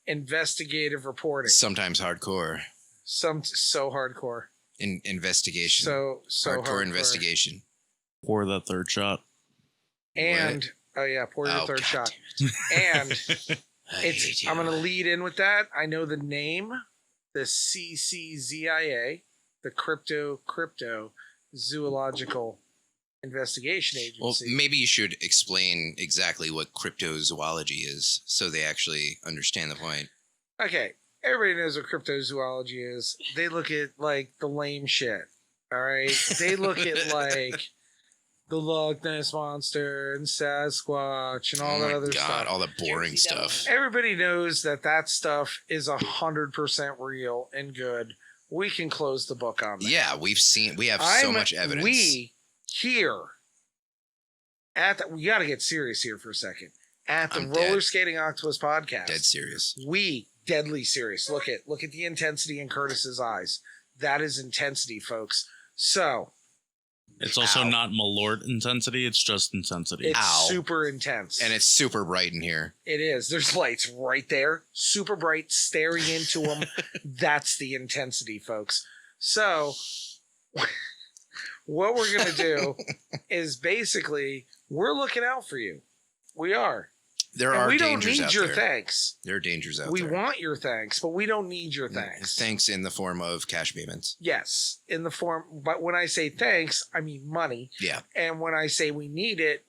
investigative reporting. Sometimes hardcore. So hardcore. Investigation. So hardcore investigation. Pour that third shot. And pour your third God shot. damn And it. I hate you. I'm going to lead in with that. I know the name, the CCZIA, the Cryptozoological Investigation Well, Agency. maybe you should explain exactly what cryptozoology is so they actually understand the point. Okay, everybody knows what cryptozoology is. They look at like the lame shit. All right, they look at like the Loch Ness monster and Sasquatch and all oh that my other God, stuff. all the boring Jersey stuff. Devil. Everybody knows that stuff is 100% real and good. We can close the book on that. Yeah, we have so much evidence. We here we got to get serious here for a second. At the I'm dead. Rollerskating Octo-ber-pus podcast, Dead serious. we deadly serious. Look at the intensity in Curtis's eyes. That is intensity, folks. So It's also Ow. not Malort intensity. It's just intensity. it's Ow. super intense, And it's super bright in here. it is. There's lights right there, super bright, staring into them. That's the intensity, folks. So what we're gonna do is basically we're looking out for you. We are. There And are we don't dangers need out your there. thanks. There are dangers out We there. want your thanks, but we don't need your thanks. Thanks in the form of cash payments. Yes, in the form. But when I say thanks, I mean money. Yeah, And when I say we need it,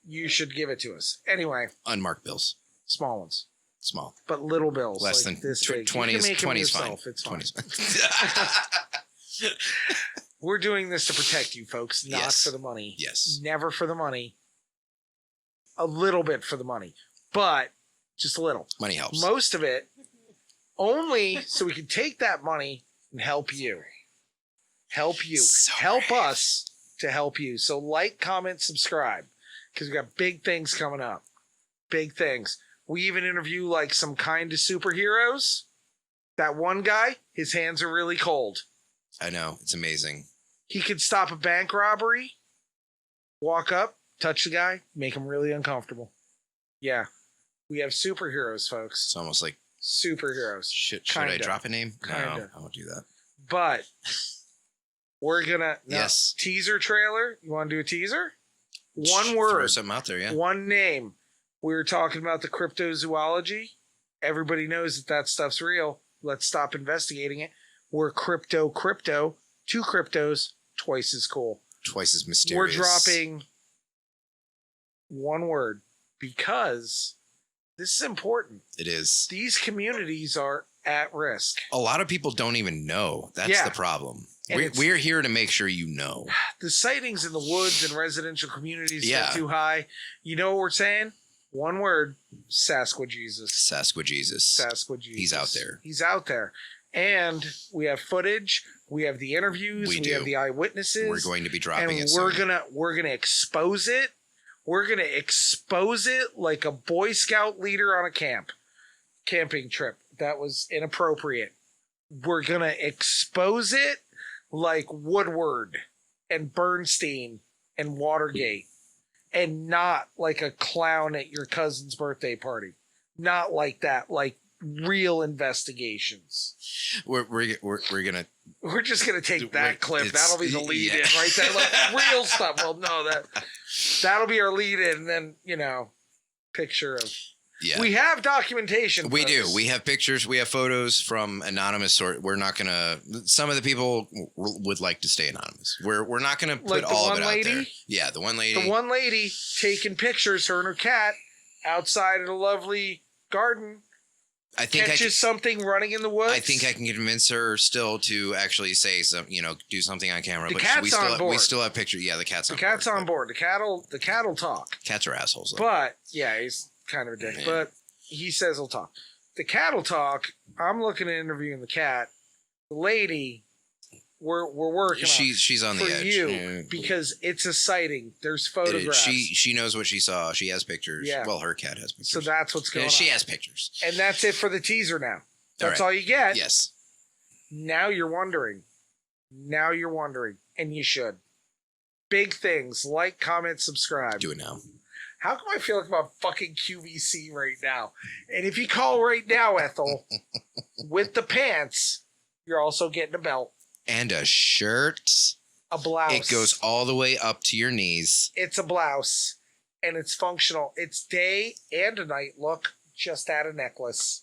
you should give it to us. Anyway, unmarked bills. small ones. Small. but little bills. Less like than this big. 20 You is can make them 20 is fine. yourself. It's 20 fine. is fine. We're doing this to protect you folks, not Yes. for the money. Yes. Never for the money. A little bit for the money, but just a little. Money helps. Most of it only so we can take that money and help you. Help you. So help us to help you. So like, comment, subscribe, because we got big things coming up. Big things. We even interview like some kind of superheroes. That one guy, his hands are really cold. I know. It's amazing. He could stop a bank robbery, walk up, touch the guy, make him really uncomfortable. Yeah. We have superheroes, folks. It's almost like, Superheroes. should Kinda. I drop a name? No, Kinda. I won't do that. But we're gonna Yes. teaser trailer. You want to do a teaser? One Throw word, something out there, yeah. one name. We were talking about the cryptozoology. Everybody knows that stuff's real. Let's stop investigating it. We're crypto. Two cryptos, twice as cool. Twice as mysterious. We're dropping one word because this is important. It is. These communities are at risk. A lot of people don't even know. That's Yeah. the problem. And it's- We're here to make sure you know. The sightings in the woods and residential communities Yeah. get too high. You know what we're saying? One word: Sasquatchesus. Sasquatchesus. Sasquatchesus. He's out there. He's out there. And we have footage. We have the interviews. We We do. have the eyewitnesses. We're going to be dropping and it we're soon. gonna expose it. We're gonna expose it like a Boy Scout leader on a camping trip. That was inappropriate. We're gonna expose it like Woodward and Bernstein and Watergate, and not like a clown at your cousin's birthday party. Not like that. Like real investigations. We're gonna. We're just gonna take that We're- clip. it's- That'll be the lead yeah. in right there. Like real stuff. Well, no, that'll be our lead in, and then picture of. Yeah. We have documentation. We do. folks. We have pictures. We have photos from anonymous source. We're not gonna. Some of the people would like to stay anonymous. We're not gonna put Like the all of one it out there. lady? Yeah, the one lady. The one lady taking pictures, her and her cat, outside of a lovely garden, I think catches something running in the woods. I think I can convince her still to actually say some, do something on camera. The but cat's we still on we board. still have pictures. Yeah, the cat's The on cat's board. on board. The cat'll talk. Cats are assholes. Though. But yeah, he's kind of a dick. Man. But he says he'll talk. The cat'll talk. I'm looking at interviewing the cat. The lady, we're working on she's on the for edge. you Yeah. because it's a sighting. There's It is. photographs. She knows what she saw. She has pictures. Yeah. Well, her cat has pictures. So that's what's going yeah, on. she has pictures. And that's it for the teaser now. That's All all right. you get. Yes. Now you're wondering. And you should. Big things. Like, comment, subscribe. Do it now. How come I feel like I'm on fucking QVC right now? And if you call right now, Ethel, with the pants, you're also getting a belt, And a shirt. a blouse. It goes all the way up to your knees. It's a blouse, and it's functional. It's day and a night look. Just add a necklace.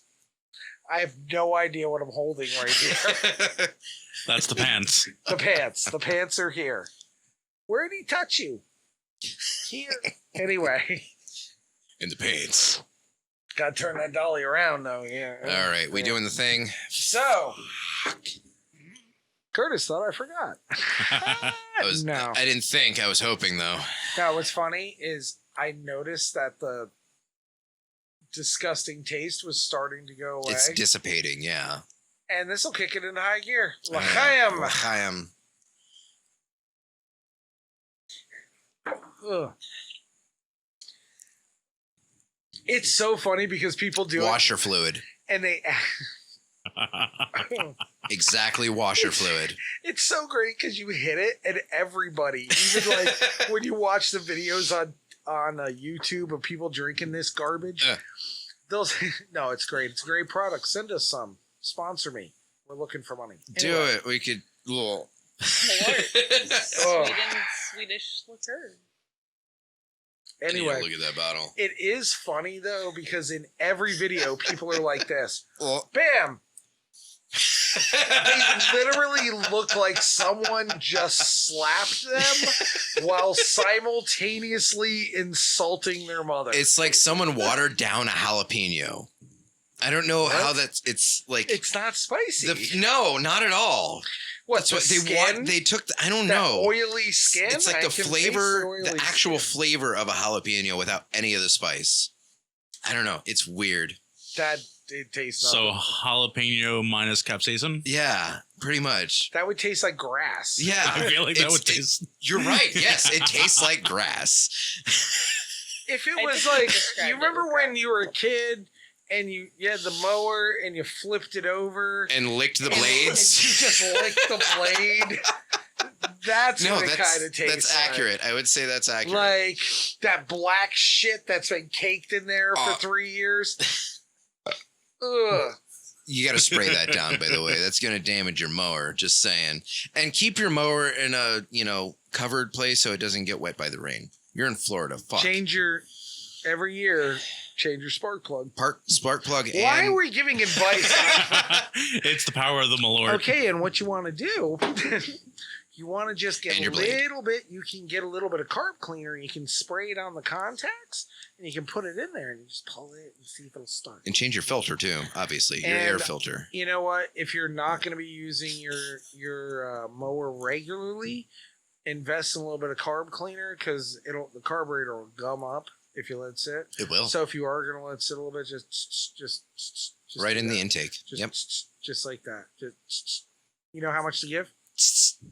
I have no idea what I'm holding right here. That's the pants. The pants. The pants are here. Where did he touch you? Here. Anyway, In the pants. gotta turn that dolly around though. Yeah. All right, we Yeah. doing the thing. So, Curtis thought I forgot. No. I didn't think. I was hoping though. Now, what's funny is I noticed that the disgusting taste was starting to go away, It's dissipating. Yeah. and this will kick it into high gear. L'chaim. L'chaim. Ugh. It's so funny because people do Washer fluid. it, and they. Exactly. Washer fluid. It's so great because you hit it, and everybody, even like when you watch the videos on YouTube of people drinking this garbage, Yeah. they'll say, "No, it's great. It's a great product. Send us some. Sponsor me. We're looking for money." Do Anyway, it. We could. Well. Oh. Swedish liqueur. Anyway, look at that bottle. it is funny though because in every video, people are like this. Well, Bam. They literally look like someone just slapped them while simultaneously insulting their mother. it's like someone watered down a jalapeno. I don't know how it's like. It's not spicy. No, not at all. What, That's the what skin? they took. I don't That know. oily skin? It's like I the can flavor, taste the actual skin. flavor of a jalapeno without any of the spice. I don't know. It's weird. That it tastes So nothing. jalapeno minus capsaicin. Yeah, pretty much. That would taste like grass. Yeah, I feel like that It's- would taste. You're right. Yes, it tastes like grass. If it I was just like, described you it remember with when grass. you were a kid and you had the mower and you flipped it over And licked the and you blades. just licked the blade? That's No, what it kind of tastes that's like. accurate. I would say that's accurate. Like that black shit that's been caked in there for 3 years. Ugh. You got to spray that down, by the way. That's going to damage your mower. Just saying. And keep your mower in a covered place so it doesn't get wet by the rain. You're in Florida. Fuck. Every year, change your spark plug. Spark plug. Why and are we giving advice? It's the power of the Malort. Okay, and what you want to do, you want to just get And a your blade. little bit, you can get a little bit of carb cleaner, you can spray it on the contacts, and you can put it in there and you just pull it and see if it'll start. And change your filter too. Obviously, your And- air filter. You know what? If you're not going to be using your mower regularly, invest in a little bit of carb cleaner because the carburetor will gum up if you let it sit. It will. So if you are going to let it sit a little bit, just Right do in the that. intake. Just, Yep. just like that. You know how much to give?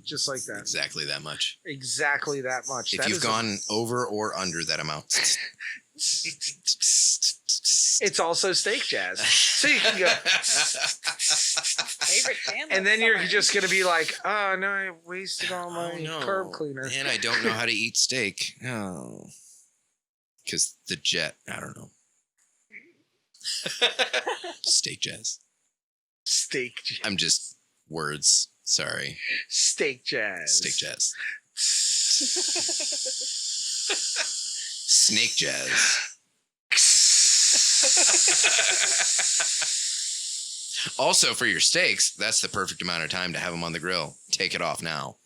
Just like that. Exactly that much. Exactly that much. If That you've is gone over or under that amount. it's also steak jazz. So you can go, Favorite band and this then you're summer. just going to be like, oh, no, I wasted all my Oh, no. carb cleaner. And I don't know how to eat steak. Oh. Because the jet, I don't know. Steak jazz. Steak jazz. I'm just words. Sorry. Steak jazz. Steak jazz. Snake jazz. Also, for your steaks, that's the perfect amount of time to have them on the grill. Take it off now.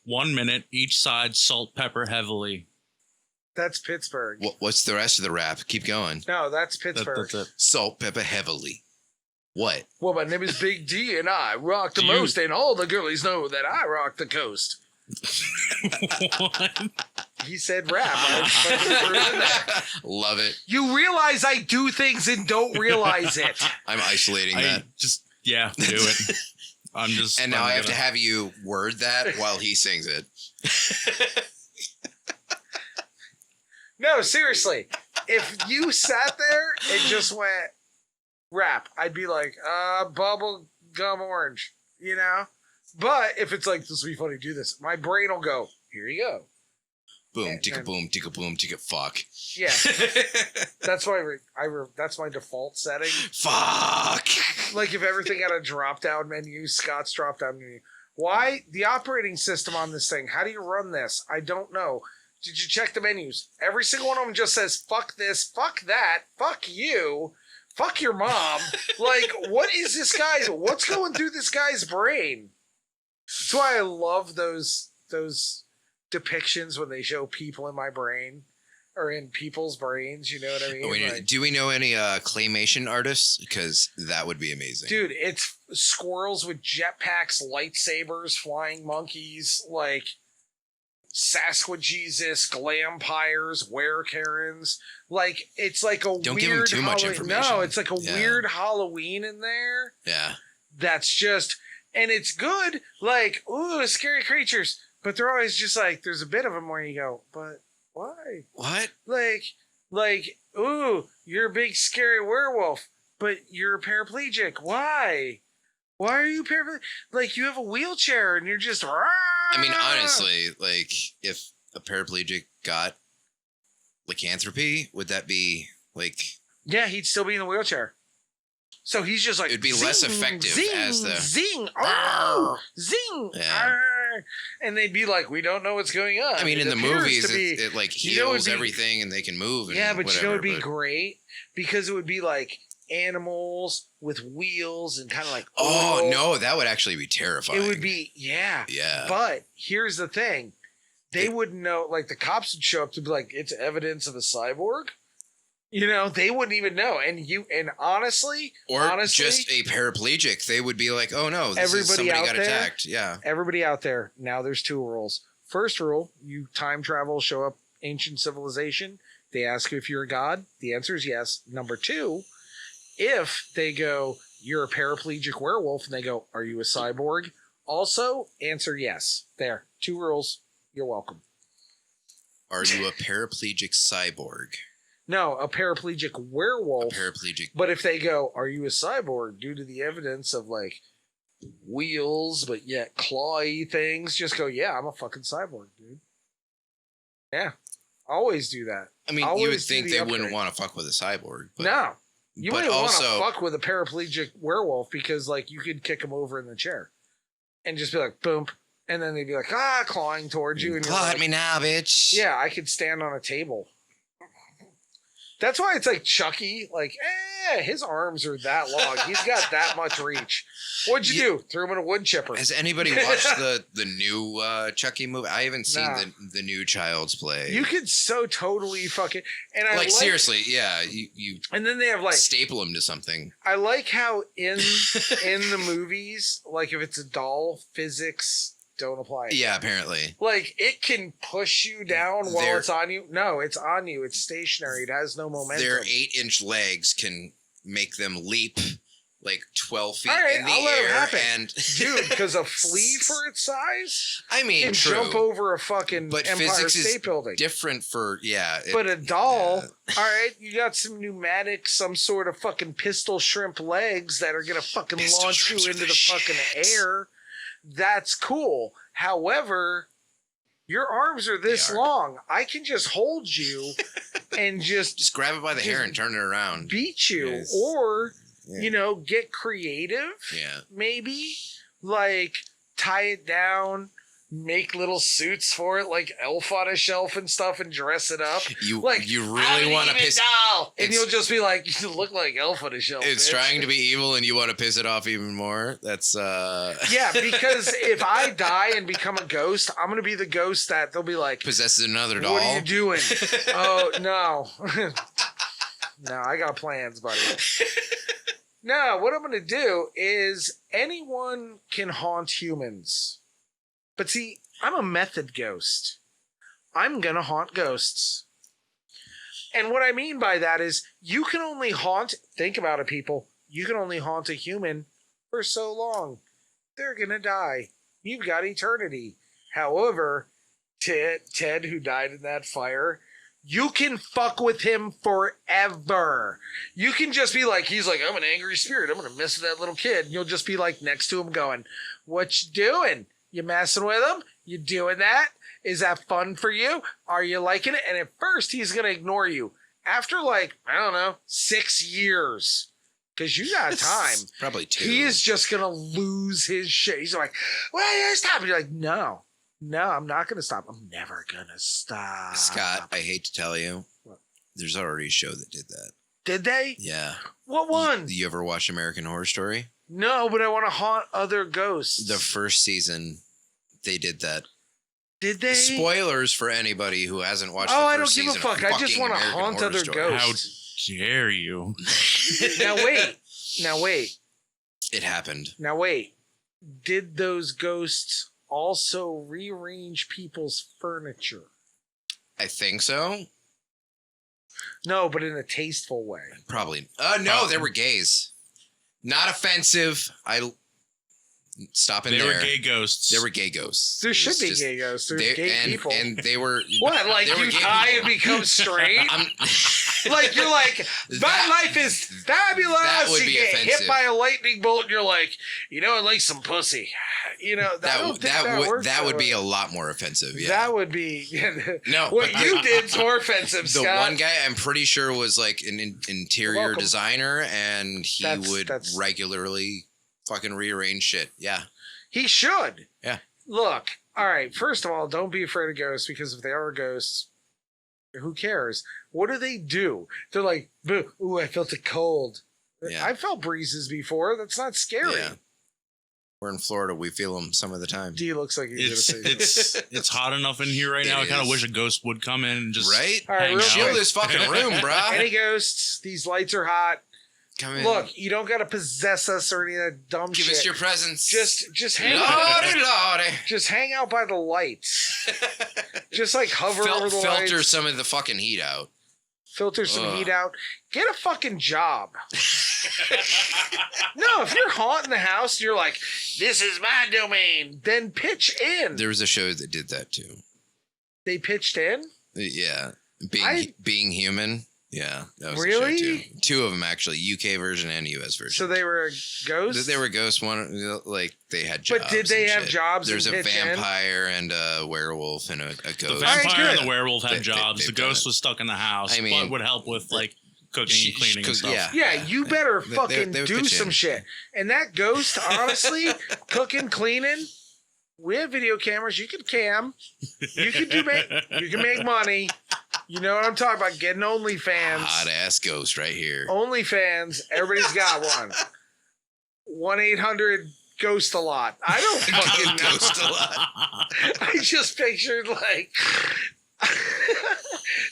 1 minute, each side, salt, pepper heavily. That's Pittsburgh. What's the rest of the rap? Keep going. No, that's Pittsburgh. That's it. Salt, pepper heavily. What? Well, my name is Big D, and I rock the Do you- most, and all the girlies know that I rock the coast. What? He said rap. I fucking threw it in there. Love it. You realize I do things and don't realize it. I'm isolating that. Do it. I'm just. And now I have to gonna- have you word that while he sings it. No, seriously. If you sat there and just went rap, I'd be like, bubble gum orange, you know? But if it's like, this will be funny, do this, my brain will go, here you go. Boom, And- ticka boom, ticka boom, ticka fuck. Yeah, that's why that's my default setting. Fuck. Like if everything had a drop down menu, Scott's drop down menu. Why the operating system on this thing? How do you run this? I don't know. Did you check the menus? Every single one of them just says fuck this, fuck that, fuck you, fuck your mom. Like, what is this guy? What's going through this guy's brain? That's why I love those depictions when they show people in my brain or in people's brains. You know what I mean? Like, Do we know any claymation artists? Because that would be amazing. dude, it's squirrels with jetpacks, lightsabers, flying monkeys, like Sasquatch-Jesus, Glampires, Were-Karens. Like, it's like a Don't weird give 'em too much Halloween- information. No, it's like a Yeah. weird Halloween in there. Yeah. That's just, and it's good. Like, ooh, scary creatures. But they're always just like, there's a bit of them where you go, but why? What? Like, ooh, you're a big scary werewolf, but you're a paraplegic. Why? Why are you paraplegic? Like, you have a wheelchair and you're just. I mean, honestly, like, if a paraplegic got lycanthropy, would that be like? Yeah, he'd still be in the wheelchair. So he's just like. It'd be less effective zing, as the- zing, oh, zing, Yeah. arr. And they'd be like, we don't know what's going on. I mean, It in the appears movies, to be- it like you know, it'd heals be- everything and they can move. And Yeah, but whatever, you know it would be great because it would be like animals with wheels and kind of like. Oh oil. no, that would actually be terrifying. It would be, yeah. Yeah. But here's the thing. they wouldn't know. Like the cops would show up to be like, it's evidence of a cyborg. You know, they wouldn't even know. And honestly, just a paraplegic, they would be like, oh no, somebody got attacked. Yeah. Everybody out there, now there's 2 rules. First rule, you time travel, show up ancient civilization. They ask you if you're a god. The answer is yes. Number 2, if they go, you're a paraplegic werewolf, and they go, are you a cyborg? Also, answer yes. There. 2 rules. You're welcome. Are you a paraplegic cyborg? No, a paraplegic werewolf. But if they go, are you a cyborg? Due to the evidence of like wheels, but yet clawy things, just go, yeah, I'm a fucking cyborg, dude. Yeah. Always do that. I mean, you would think they wouldn't want to fuck with a cyborg. But, no. You wouldn't want to fuck with a paraplegic werewolf because like you could kick him over in the chair and just be like, boom. And then they'd be like, clawing towards you. And claw at me now, bitch. Yeah, I could stand on a table. That's why it's like Chucky, like, his arms are that long. He's got that much reach. What'd you do? Threw him in a wood chipper. Has anybody watched the new Chucky movie? I haven't seen the new Child's Play. You could so totally fucking... And I like seriously, yeah. You and then they have like... staple him to something. I like how in the movies, like if it's a doll, physics... don't apply. Yeah, apparently. Like, it can push you down while it's on you. No, it's on you. It's stationary. It has no momentum. Their 8-inch legs can make them leap like 12 feet in the I'll let air. it happen. And dude, because a flea for its size, I mean, can jump over a fucking Empire State Building. Different for but a doll, all right, you got some pneumatic, some sort of fucking pistol shrimp legs that are gonna fucking launch you into the fucking air. That's cool. However, your arms are this long. I can just hold you and just grab it by the hair and turn it around. Beat you. Or, you know, get creative. Yeah. Maybe. Like, tie it down, make little suits for it, like Elf on a Shelf and stuff, and dress it up. You like, you really want to piss doll. And you'll just be like, you look like Elf on a Shelf. It's bitch. trying to be evil and you want to piss it off even more. That's Yeah, because if I die and become a ghost, I'm gonna be the ghost that they'll be like, possesses another doll. What are you doing? Oh no. No, I got plans, buddy. No, what I'm gonna do is anyone can haunt humans. But see, I'm a method ghost. I'm going to haunt ghosts. And what I mean by that is you can only haunt, think about it, people. You can only haunt a human for so long. They're going to die. You've got eternity. However, Ted, who died in that fire, you can fuck with him forever. You can just be like, he's like, I'm an angry spirit. I'm going to mess with that little kid. And you'll just be like next to him going, what you doing? You messing with him? You doing that? Is that fun for you? Are you liking it? And at first, he's going to ignore you. After like, I don't know, 6 years, because you got time. Probably 2. He is just going to lose his shit. He's like, well, stop. And you're like, no, I'm not going to stop. I'm never going to stop. Scott, I hate to tell you, there's already a show that did that. Did they? Yeah. What one? You ever watch American Horror Story? No, but I want to haunt other ghosts. The first season, they did that. Did they? Spoilers for anybody who hasn't watched the first season. I don't give a fuck. I just want to haunt other ghosts. How dare you? Now wait. It happened. Now wait. Did those ghosts also rearrange people's furniture? I think so. No, but in a tasteful way. Probably. No, they were gays. Not offensive. Stop in there. They were gay ghosts. There were gay ghosts. There should be gay ghosts. There's gay people. And they were... What, like you die and become straight? Like, you're like, my life is fabulous. That would be get offensive. hit by a lightning bolt and you're like, you know, I like some pussy. You know, that would be a lot more offensive. Yeah. That would be... No. What you did's more offensive, Scott. The one guy I'm pretty sure was like an interior designer and he would regularly... fucking rearrange shit. Yeah. He should. Yeah. Look, all right, first of all, don't be afraid of ghosts because if they are ghosts, who cares? What do? They're like, ooh, I felt it cold. Yeah. I felt breezes before. That's not scary. Yeah. We're in Florida. We feel them some of the time. D looks like he's gonna say It's hot enough in here right now. I kind of is. wish a ghost would come in and just Right? All right, hang real out. Chill quick. this fucking room, bruh. Any ghosts? These lights are hot. Come in. Look, you don't gotta possess us or any of that dumb Give shit. us your presents. Just hang out. Lordy. Just hang out by the lights. Just like hover over the Filter lights. some of the fucking heat out. Filter some Ugh. heat out. Get a fucking job. No, if you're haunting the house and you're like, this is my domain, then pitch in. There was a show that did that too. They pitched in? Yeah. I- Being human. Yeah. That was Really? a show too. Two of them actually, UK version and US version. So they were ghosts? They were ghosts. One, like they had jobs. But did they and have shit. jobs There's and a pitch in? vampire and a werewolf and a ghost. The All right, vampire and good. the werewolf had They- jobs. they've The ghost done it. was stuck in the house, I mean, but would help with like cooking and cleaning and stuff. Yeah, you better They- fucking they would do pitch some in. shit. And that ghost, honestly, cooking, cleaning, we have video cameras. You can cam. You can make money. You know what I'm talking about? Getting OnlyFans. Hot ass ghost right here. OnlyFans. Everybody's got one. 1-800 ghost a lot. I don't fucking know. Ghost a lot. I just pictured like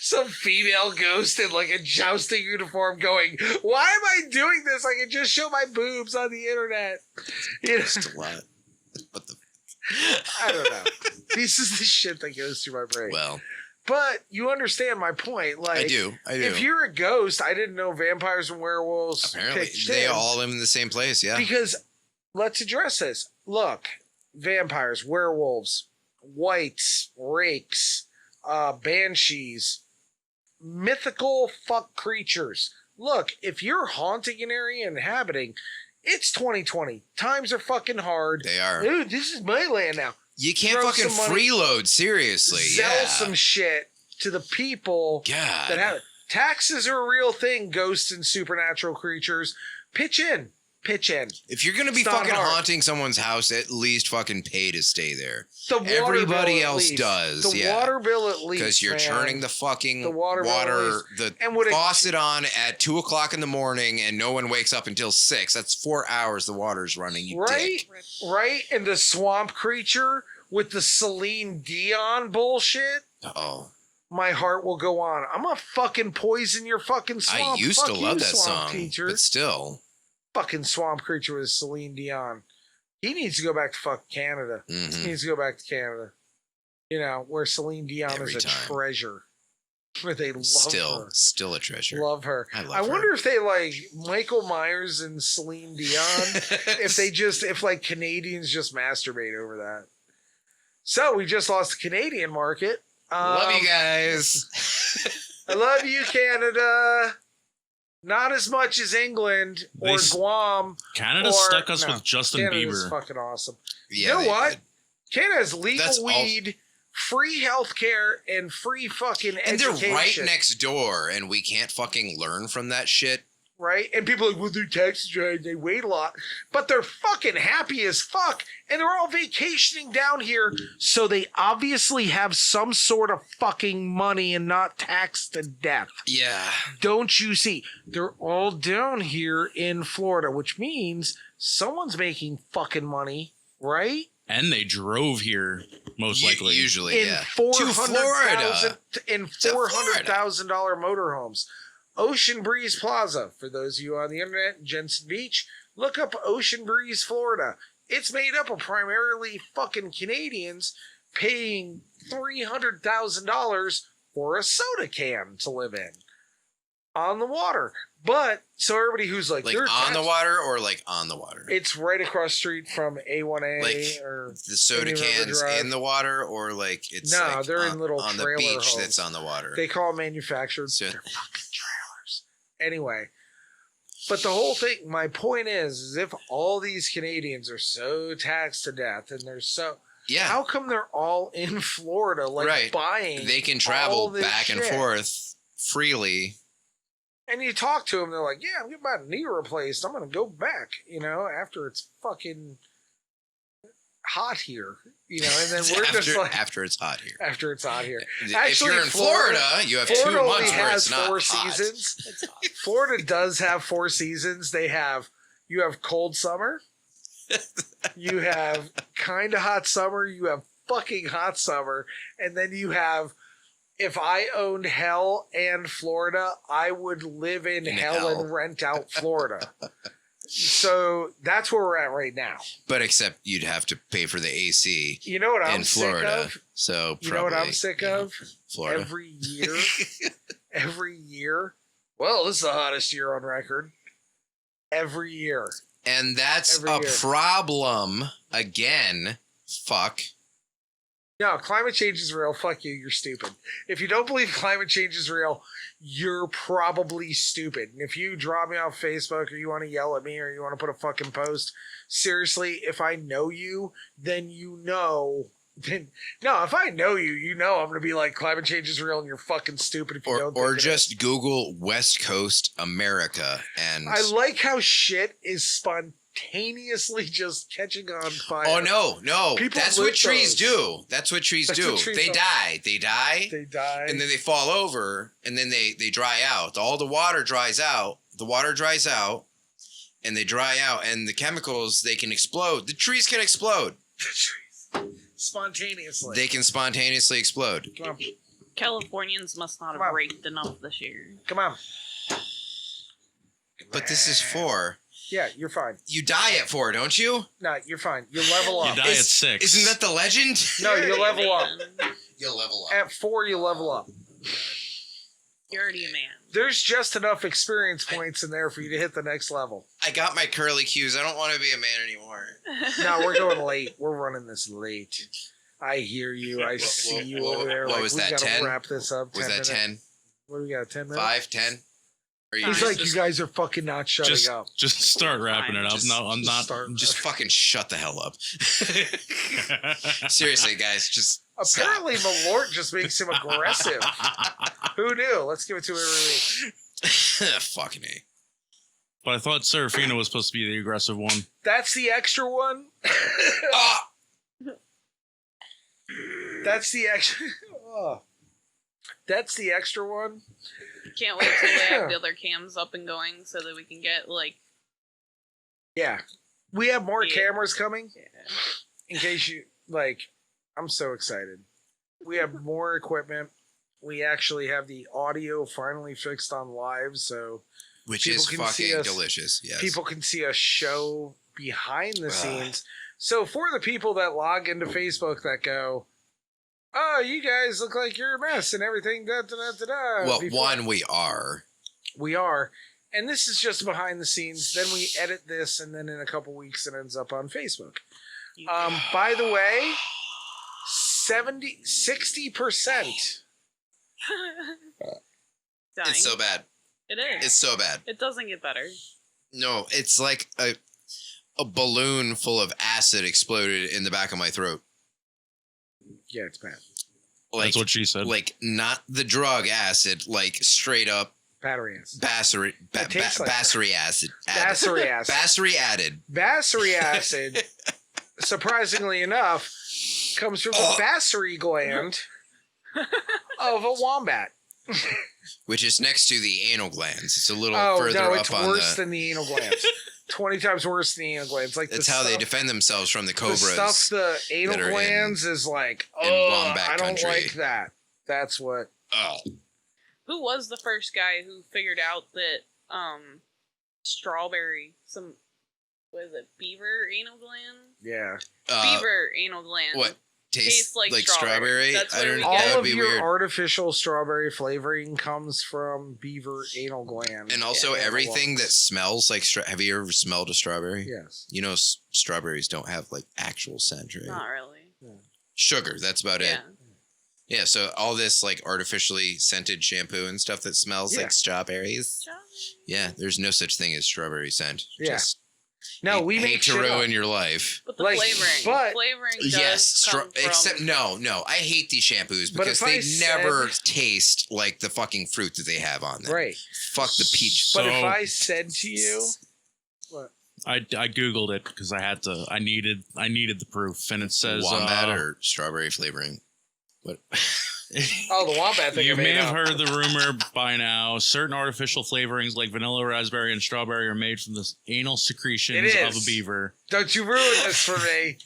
some female ghost in like a jousting uniform going, why am I doing this? I can just show my boobs on the internet. You know, Ghost a lot. What the? I don't know. This is the shit that goes through my brain. Well, But you understand my point. Like, I do. If you're a ghost, I didn't know vampires and werewolves Apparently, pitched they in. all live in the same place. Yeah. Because let's address this. Look, vampires, werewolves, whites, rakes, banshees, mythical fuck creatures. Look, if you're haunting an area and inhabiting, it's 2020. Times are fucking hard. They are. Dude, this is my land now. You can't Throw fucking some money- freeload. Seriously. Sell Yeah. some shit to the people God. that have it. Taxes are a real thing, ghosts and supernatural creatures. Pitch in. Pitch in. If you're gonna be It's not fucking hard. haunting someone's house, at least fucking pay to stay there. The water Everybody bill at else least. does, The yeah. water bill at least. Because you're man. turning the fucking The water water, bill at least. the And would it- faucet on at 2:00 in the morning, and no one wakes up until 6. That's 4 hours the water's running. You Right? dick. Right? And the swamp creature with the Celine Dion bullshit. Oh, My heart will go on. I'm gonna fucking poison your fucking swamp. I used Fuck to you, love that swamp song, creature. but still. Fucking swamp creature with Celine Dion. He needs to go back to fucking Canada. Mhm. He needs to go back to Canada. You know, where Celine Dion Every is a time. treasure. Where they love her. Still a treasure. Love her. I love I her. wonder if they like Michael Myers and Celine Dion. if like Canadians just masturbate over that. So we just lost the Canadian market. Love you guys. I love you, Canada. Not as much as England They or s- Guam. Canada Or- stuck us no, with Justin Canada's Bieber. fucking awesome. Yeah, You know they what? did. Canada has legal That's all- weed, free healthcare, and free fucking And they're education. right next door, and we can't fucking learn from that shit. Right? And people are like, well, their taxes are high, they wait a lot. But they're fucking happy as fuck. And they're all vacationing down here. So they obviously have some sort of fucking money and not taxed to death. Yeah. Don't you see? They're all down here in Florida, which means someone's making fucking money, right? And they drove here, most likely. Usually, In yeah. $400,000 in To Florida. $400,000 motorhomes. Ocean Breeze Plaza, for those of you on the internet, Jensen Beach, look up Ocean Breeze, Florida. It's made up of primarily fucking Canadians paying $300,000 for a soda can to live in on the water. But so everybody who's like, Like they're on the taxed- water or like on the water? it's right across the street from A1A Like, or The soda Any River cans Drive. in the water, or like it's No, like they're on, in little on the trailer beach homes. that's on the water. they call them manufactured. So- They're fucking trailers. Anyway, but the whole thing, my point is if all these Canadians are so taxed to death and they're so, yeah, how come they're all in Florida, like Right. buying? they can all travel this back and shit? forth freely. And you talk to them, they're like, "Yeah, I'm getting my knee replaced. I'm gonna go back." You know, after it's fucking hot here. You know, and then we're just like after it's hot here. after it's hot here. If Actually, you're in Florida, you have Florida 2 only months where has it's not 4 hot. seasons. It's hot. Florida does have 4 seasons. You have cold summer, You have kind of hot summer. You have fucking hot summer. And then you have, if I owned hell and Florida, I would live in hell and rent out Florida. So that's where we're at right now. But except you'd have to pay for the AC You know what I'm in Florida. sick of? So You know what I'm probably, sick of? Florida. Every year. Well, this is the hottest year on record. Every year. And that's Every a year. problem again. Fuck. No, climate change is real. Fuck you. You're stupid. If you don't believe climate change is real, you're probably stupid. And if you draw me off Facebook or you want to yell at me or you want to put a fucking post, seriously, if I know you, then you know. No, if I know you, you know I'm going to be like, climate change is real and you're fucking stupid if you don't think Or it just is. Google West Coast America and I like how shit is spontaneously just catching on fire. oh no. People That's lit what trees those. do. That's what trees That's do. what trees They do. die. They die. They die. And then they fall over and then they dry out. All the water dries out. The water dries out and they dry out and the chemicals, they can explode. The trees can explode. Spontaneously. They can spontaneously explode. Come on. Californians must not Come have on. raked enough this year. Come on. But this is 4. Yeah, you're fine. You die at 4, don't you? No, you're fine. You level You up. die at 6. Isn't that the legend? No, you level up. You'll level up. At 4, you level up. You're already a man. There's just enough experience points in there for you to hit the next level. I got my curly cues. I don't want to be a man anymore. No, we're going late. We're running this late. I hear you. I see you over there. What Like, was we that, gotta 10? wrap this up. Was 10 that minutes. 10? What do we got? 10 minutes? 5, 10? Are you He's Fine. like, you guys are fucking not shutting just, up. just start wrapping it up. Just- No, I'm not. just fucking shut the hell up. Seriously, guys, just Apparently, Malort just makes him aggressive. Who knew? Let's give it to him every week. fucking A. But I thought Serafina was supposed to be the aggressive one. That's the extra one. Ah! That's the extra. Oh. That's the extra one. Can't wait till we have the other cams up and going so that we can get like Yeah. We have more Yeah. cameras coming. yeah. In case you like, I'm so excited. We have more equipment. We actually have the audio finally fixed on live, so Which People is can see fucking us- delicious. Yes. people can see a show behind the scenes. So for the people that log into Facebook that go, "Oh, you guys look like you're a mess and everything," da da da da da. well, Before- one, we are. we are, and this is just behind the scenes. Then we edit this, and then in a couple weeks it ends up on Facebook. You- By the way, 60%. Dying. It's so bad. It is. It's so bad. It doesn't get better. No, it's like a balloon full of acid exploded in the back of my throat. Yeah, it's bad. Like, That's what she said. like not the drug acid, like straight up Battery acid. Bassery, It tastes like Bassery acid. Bassery acid. Bassery added. Bassery acid, surprisingly enough, comes from the bassery gland of a wombat. Which is next to the anal glands. It's a little Oh, further no, up it's on worse the. than the anal glands. 20 times worse than the anal glands. Like That's the how they stuff- defend themselves from the The cobras. stuff the anal that are in- glands is like, in oh, wombat I don't country." like that. That's what. Oh, Who was the first guy who figured out that strawberry what is it, beaver anal gland? Yeah. Beaver anal gland. what tastes Tastes like strawberry? strawberry. That's I where don't we know. get- That All would of be your weird. artificial strawberry flavoring comes from beaver anal gland. And also Yeah, everything that smells like have you ever smelled a strawberry? Yes. You know, strawberries don't have like actual scent, right? Not really. Sugar, that's about Yeah. it. Yeah, so all this like artificially scented shampoo and stuff that smells Yeah. like strawberries. Strawberry. Yeah, there's no such thing as strawberry scent. Yeah. Just No, hate, we make hate to shit up. ruin your life. But the Like, flavoring. but- flavoring does Yes, come from, except no. I hate these shampoos But because if I they said- never taste like the fucking fruit that they have on them. Right. Fuck the peach. But if So- I said to you, what? I googled it because I had to. I needed the proof, and it says Wombat or strawberry flavoring. What? Oh, the wombat thing. You I may made have up. heard the rumor by now. Certain artificial flavorings like vanilla, raspberry, and strawberry are made from the anal secretions It of a is. beaver. Don't you ruin this for me.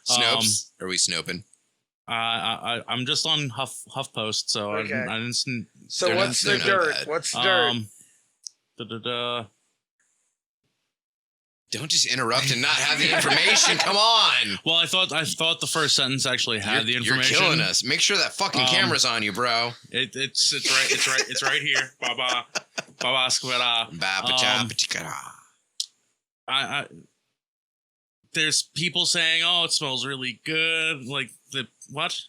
Snopes? Are we snoping? I'm just on HuffPost, so Okay. I didn't. So They're what's not the dirt? bad. What's the dirt? Don't just interrupt and not have the information. Come on. Well, I thought the first sentence actually had the information. You're killing us. Make sure that fucking camera's on you, bro. It's right here. Baba squara. There's people saying, "Oh, it smells really good." Like the what?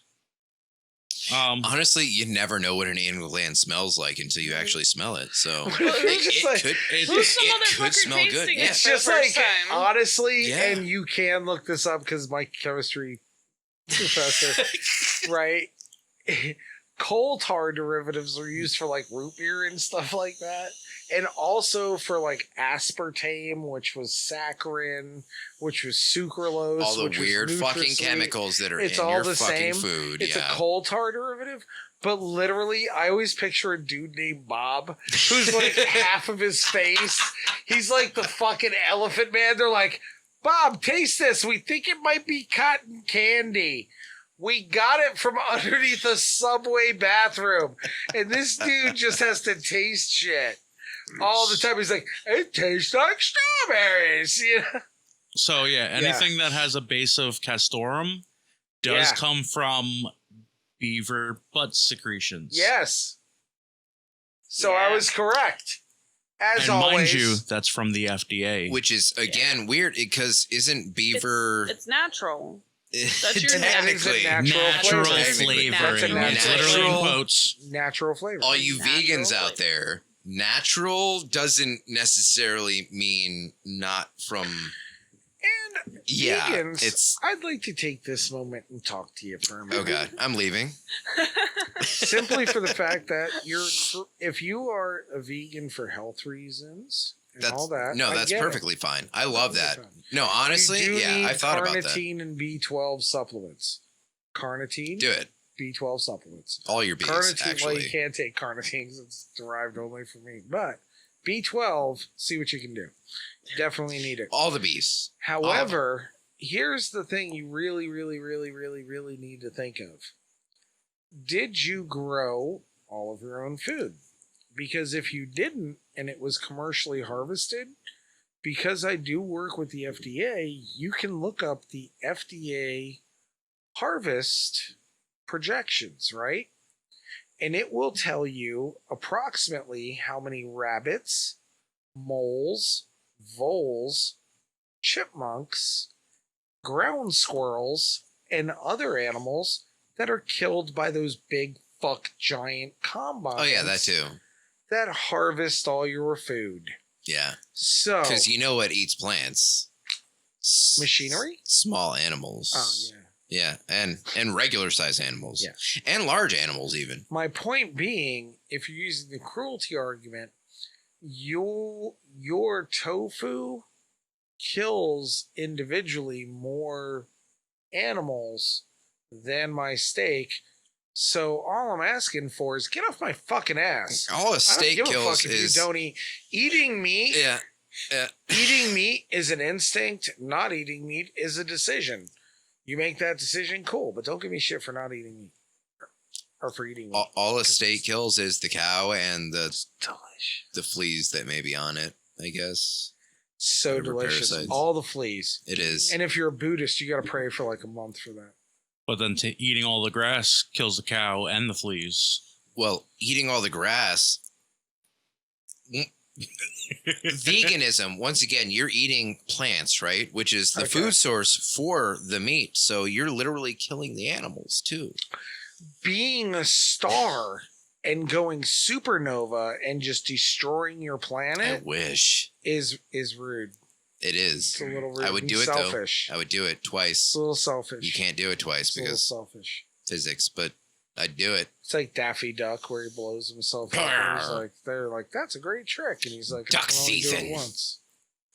Honestly, you never know what an anal gland smells like until you actually smell it. So Who's could smell good. tasting Yeah. it It's for the just like, first time? honestly, Yeah. and you can look this up because my chemistry professor, right? Coal tar derivatives are used for like root beer and stuff like that. And also for like aspartame, which was saccharin, which was sucralose, all the which was weird fucking NutraSweet. chemicals that are It's in all your the fucking same. food. It's yeah. a coal tar derivative. But literally, I always picture a dude named Bob who's like half of his face. He's like the fucking elephant man. They're like, Bob, taste this. We think it might be cotton candy. We got it from underneath a subway bathroom. And this dude just has to taste shit all the time. He's like, it tastes like strawberries. You know? So yeah, anything that has a base of castoreum does come from beaver butt secretions. Yes. So Yeah. I was correct. As And always. mind you, that's from the FDA. Which is again weird because isn't beaver It's natural. That's your technically natural Technically. flavoring. That's a It's literally in natural- quotes. natural flavor. all you Natural vegans flavor. out there, natural doesn't necessarily mean not from. And Yeah, vegans, it's. I'd like to take this moment and talk to you for a minute. Oh god, I'm leaving. Simply for the fact that if you are a vegan for health reasons and That's all that, no, I that's get it. perfectly fine. I love that. Perfectly fine. No, honestly, You do yeah, need I thought about that. carnitine and B12 supplements. Carnitine, Do it. B12 supplements. All your bees, Carnitine, well, you actually. can't take carnitine 'cause it's derived only from meat. But B12, see what you can do. Definitely need it. All the bees. However, here's the thing you really, really, really, really, really need to think of. Did you grow all of your own food? Because if you didn't and it was commercially harvested, because I do work with the FDA, you can look up the FDA harvest projections, right? And it will tell you approximately how many rabbits, moles, voles, chipmunks, ground squirrels, and other animals that are killed by those big fuck giant combines. Oh yeah, that too. That harvest all your food. Yeah, So because you know what eats plants? Machinery? Small animals. Oh yeah. Yeah, and regular size animals. Yeah. And large animals even. My point being, if you're using the cruelty argument, your tofu kills individually more animals than my steak. So all I'm asking for is get off my fucking ass. All a I steak don't give a kills fuck if is you don't eat. Eating meat. yeah. Eating meat is an instinct. Not eating meat is a decision. You make that decision, cool. But don't give me shit for not eating meat or for eating meat. All a steak kills is the cow and Delish. the fleas that may be on it. I guess So Whatever delicious. parasites. All the fleas. it is. And if you're a Buddhist, you got to pray for like a month for that. But then eating all the grass kills the cow and the fleas. Well, eating all the grass. Veganism, once again, you're eating plants, right? Which is the Okay. food source for the meat. So you're literally killing the animals too. Being a star and going supernova and just destroying your I planet wish. is rude. It is. It's a little rude. I would and do it selfish. though. I would do it twice. It's a little selfish. You can't do it twice It's a little because selfish. physics, but I'd do it. It's like Daffy Duck where he blows himself up. And he's like, they're like, that's a great trick, and he's like, I Duck can only do season. it once.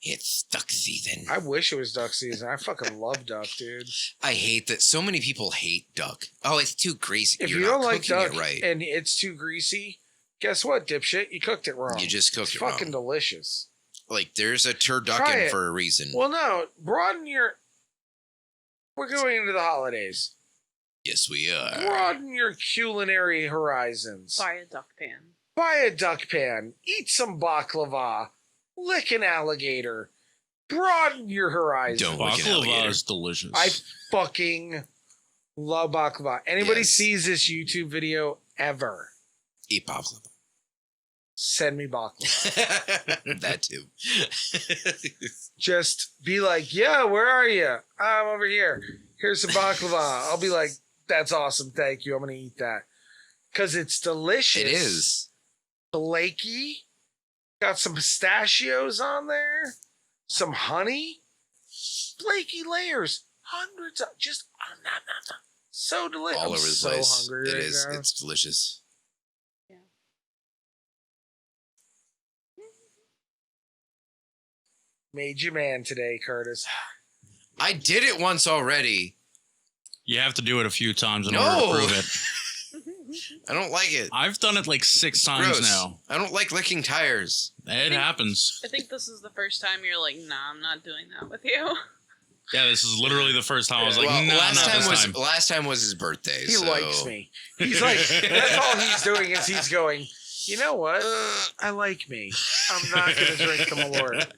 It's duck season. I wish it was duck season. I fucking love duck, dude. I hate that. So many people hate duck. Oh, it's too greasy. If You're you not don't like cooking duck it right. and it's too greasy, guess what, dipshit? You cooked it wrong. You just cooked it's it wrong. fucking delicious. Like, there's a Try turducken it. for a reason. Well, no, broaden your. We're going into the holidays. Yes, we are. Broaden your culinary horizons. Buy a duck pan. Buy a duck pan. Eat some baklava. Lick an alligator. Broaden your horizons. Don't lick an Baklava alligator. is delicious. I fucking love baklava. Anybody Yes. sees this YouTube video ever, Eat baklava. send me baklava. That too. Just be like, yeah, where are you? I'm over here. Here's some baklava. I'll be like, that's awesome. Thank you. I'm going to eat that. Because it's delicious. It is. Flaky. Got some pistachios on there. Some honey. Flaky layers. Hundreds of just so delicious. All I'm over the so place. hungry It right is. now. It's delicious. Made you man today, Curtis. I did it once already. You have to do it a few times in No. order to prove it. I don't like it. I've done it like 6 times Gross. now. I don't like licking tires. It happens. I think this is the first time you're like, nah, I'm not doing that with you. Yeah, this is literally the first time I was like, Well, nah, last not time this was time. last time was his birthday. He so. likes me. He's like, that's all he's doing is he's going, you know what? I like me. I'm not going to drink the Malort.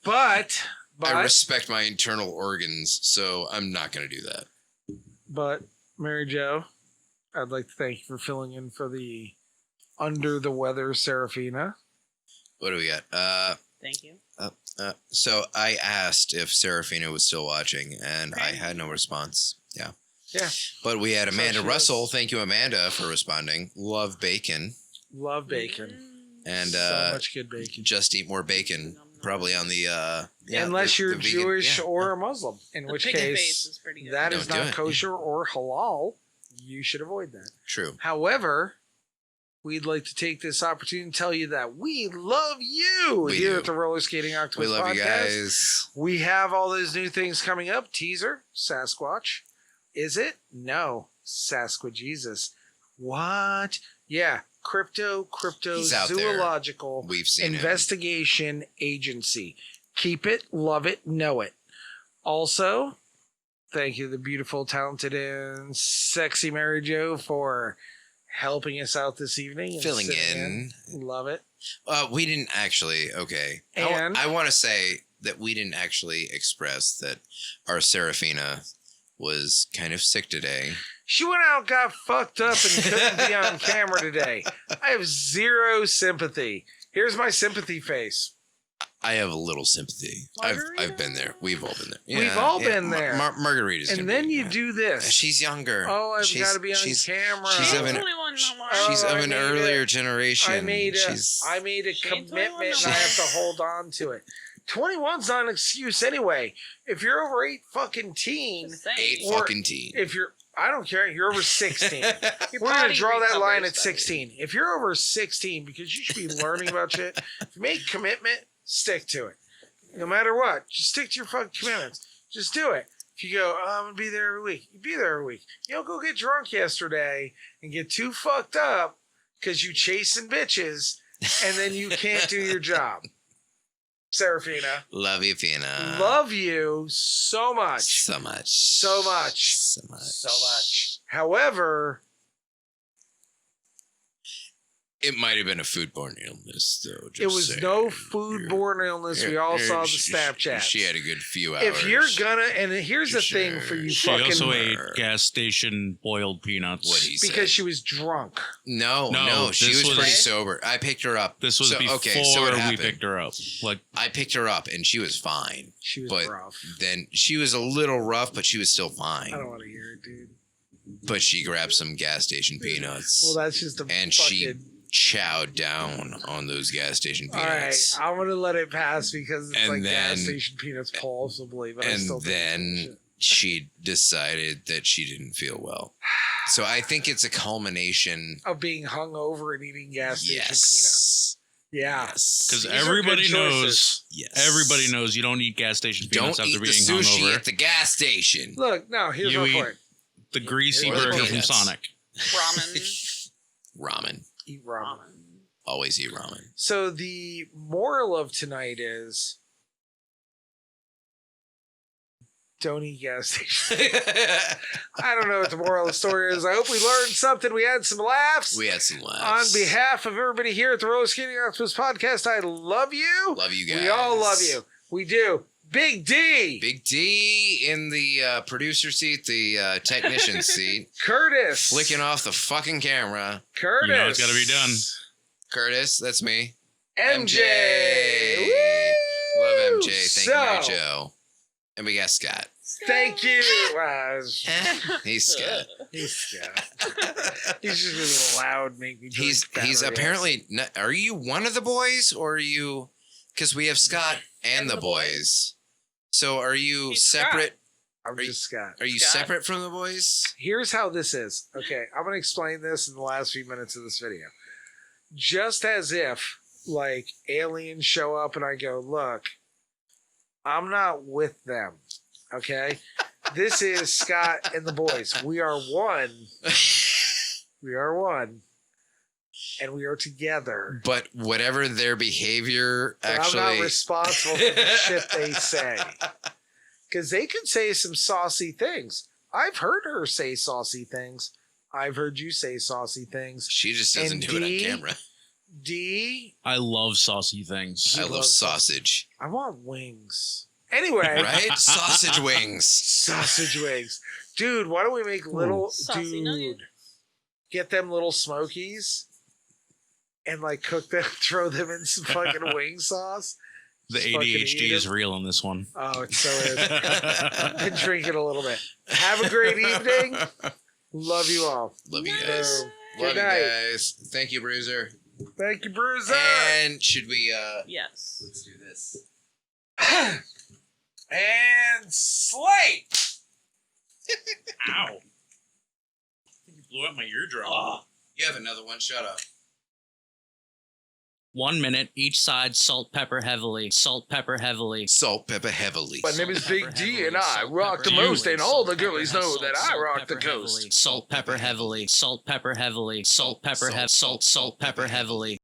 But I respect my internal organs, so I'm not going to do that. But Mary Jo, I'd like to thank you for filling in for the under the weather Serafina. What do we got? Thank you. So I asked if Serafina was still watching, and I had no response. Yeah. Yeah. But we had So Amanda she Russell. was- Thank you, Amanda, for responding. Love bacon. Love bacon. And So much good bacon. just eat more bacon. Probably on the Unless you're the vegan- Jewish yeah. or a Muslim, in The which piggy face case is pretty good. that Don't is do not it. kosher or halal. You should avoid that. True. However, we'd like to take this opportunity to tell you that we love you We here do. at the Rollerskating Octo-ber-pus We love you podcast. guys. We have all those new things coming up. Teaser, Sasquatch. Is it? No. Sasquajesus. What? Yeah. He's out there. Cryptozoological We've seen him. Investigation Agency. Keep it, love it, know it. Also, thank you to the beautiful, talented, and sexy Mary Jo for helping us out this evening. and Filling sitting in. Love it. We didn't actually. Okay. And- I want to say that we didn't actually express that our Serafina was kind of sick today. She went out, got fucked up, and couldn't be on camera today. I have zero sympathy. Here's my sympathy face. I have a little sympathy. I've been there. We've all been there. We've all been there. Margarita's And gonna then be- you do this. She's younger. Oh, I've She's- got to be on she's- camera. she's She of ain't an- 21 no more. She's Oh, of I an made earlier a- generation. I made a She's commitment and 21 I have to hold on to it. 21's not an excuse anyway. If you're over 8 fucking teen, Just saying. 8 Or- fucking teen. if you're, I don't care, you're over 16. Your We're going to body draw that line recovers at better. 16. If you're over 16, because you should be learning about shit, if you make commitment, stick to it. No matter what, just stick to your fucking commitments. Just do it. If you go, I'm going to be there every week, you be there every week. You don't go get drunk yesterday and get too fucked up because you chasing bitches and then you can't do your job. Serafina, Love you, Fina. love you so much. So much. So much. So much. So much. However, It might have been a foodborne illness, though. it was saying. no foodborne illness. We all saw the Snapchat. She had a good few hours. If you're gonna, and here's the thing for you She fucking, also ate gas station boiled peanuts. What he said. because she was drunk. No, No, she this was was- pretty sober. I picked her up. This was So, before okay, so what we happened? picked her up. Like, I picked her up, and she was fine. She was But rough. then she was a little rough, but she was still fine. I don't want to hear it, dude. But she grabbed some gas station peanuts. Well, that's just a and fucking. she chowed down on those gas station All right, peanuts. I'm gonna let it pass because it's And like gas then- station peanuts, possibly. But I and still think it's then bullshit. she decided that she didn't feel well. So I think it's a culmination. Of being hungover and eating gas station peanuts. Yes. Yeah. Yes. Because These are everybody good knows. choices. Yes. Everybody knows you don't eat gas station peanuts Don't after eat the being sushi hungover. at the gas station. Look, no, here's You my eat- point. The greasy Or the burger from peanuts. Sonic. Ramen. Ramen. Eat ramen. Always eat ramen. So the moral of tonight is don't eat gas stations. I don't know what the moral of the story is. I hope we learned something. We had some laughs. We had some On laughs. behalf of everybody here at the Rollerskating Octo-ber-pus podcast, I love you. Love you guys. We all love you. We do. Big D. Big D in the producer seat, the technician seat, Curtis. flicking off the fucking camera. Curtis. You know it's got to be done. Curtis, that's me. MJ. Love Woo! MJ. Thank you, So, Mary Jo. And we got Scott. Thank you. Wow, He's Scott. he's Scott. He's just really loud, make me drink He's batteries. apparently. Are you one of the boys, or are you? Because we have Scott and the boys. So are you He's separate? I'm just Scott. Are you Scott. separate from the boys? Here's how this is. Okay, I'm going to explain this in the last few minutes of this video. Just as if, like, aliens show up and I go, look, I'm not with them. Okay? This is Scott and the boys. We are one. We are one. And we are together. But whatever their behavior, But actually, I'm not responsible for the shit they say. Because they can say some saucy things. I've heard her say saucy things. I've heard you say saucy things. She just doesn't And do it on D, camera. D, I love saucy things. I love sausage. I want wings. Anyway, Right? Sausage wings. sausage wings. Dude, why don't we make little, Saucy nugget. dude, get them little smokies and like cook them, throw them in some fucking wing sauce. The Just fucking ADHD eat is 'em. real in this one. Oh, it so is. Been drinking a little bit. Have a great evening. Love you all. Love you Nice. guys. Good Love you night. guys. Thank you, Bruiser. Thank you, Bruiser. And should we Yes. let's do this. And slate. Ow. You blew out my eardrum. You have another one. Shut up. 1 minute, each side, salt, pepper heavily, salt, pepper heavily. Salt, pepper heavily. My name is Salt, Big pepper D, heavily, and I salt, rock the pepper most, heavily, and all salt, the pepper girlies heavily, know that I salt, rock the pepper coast. heavily, salt, pepper heavily, salt, pepper heavily, salt, pepper heavily, salt, pepper heavily.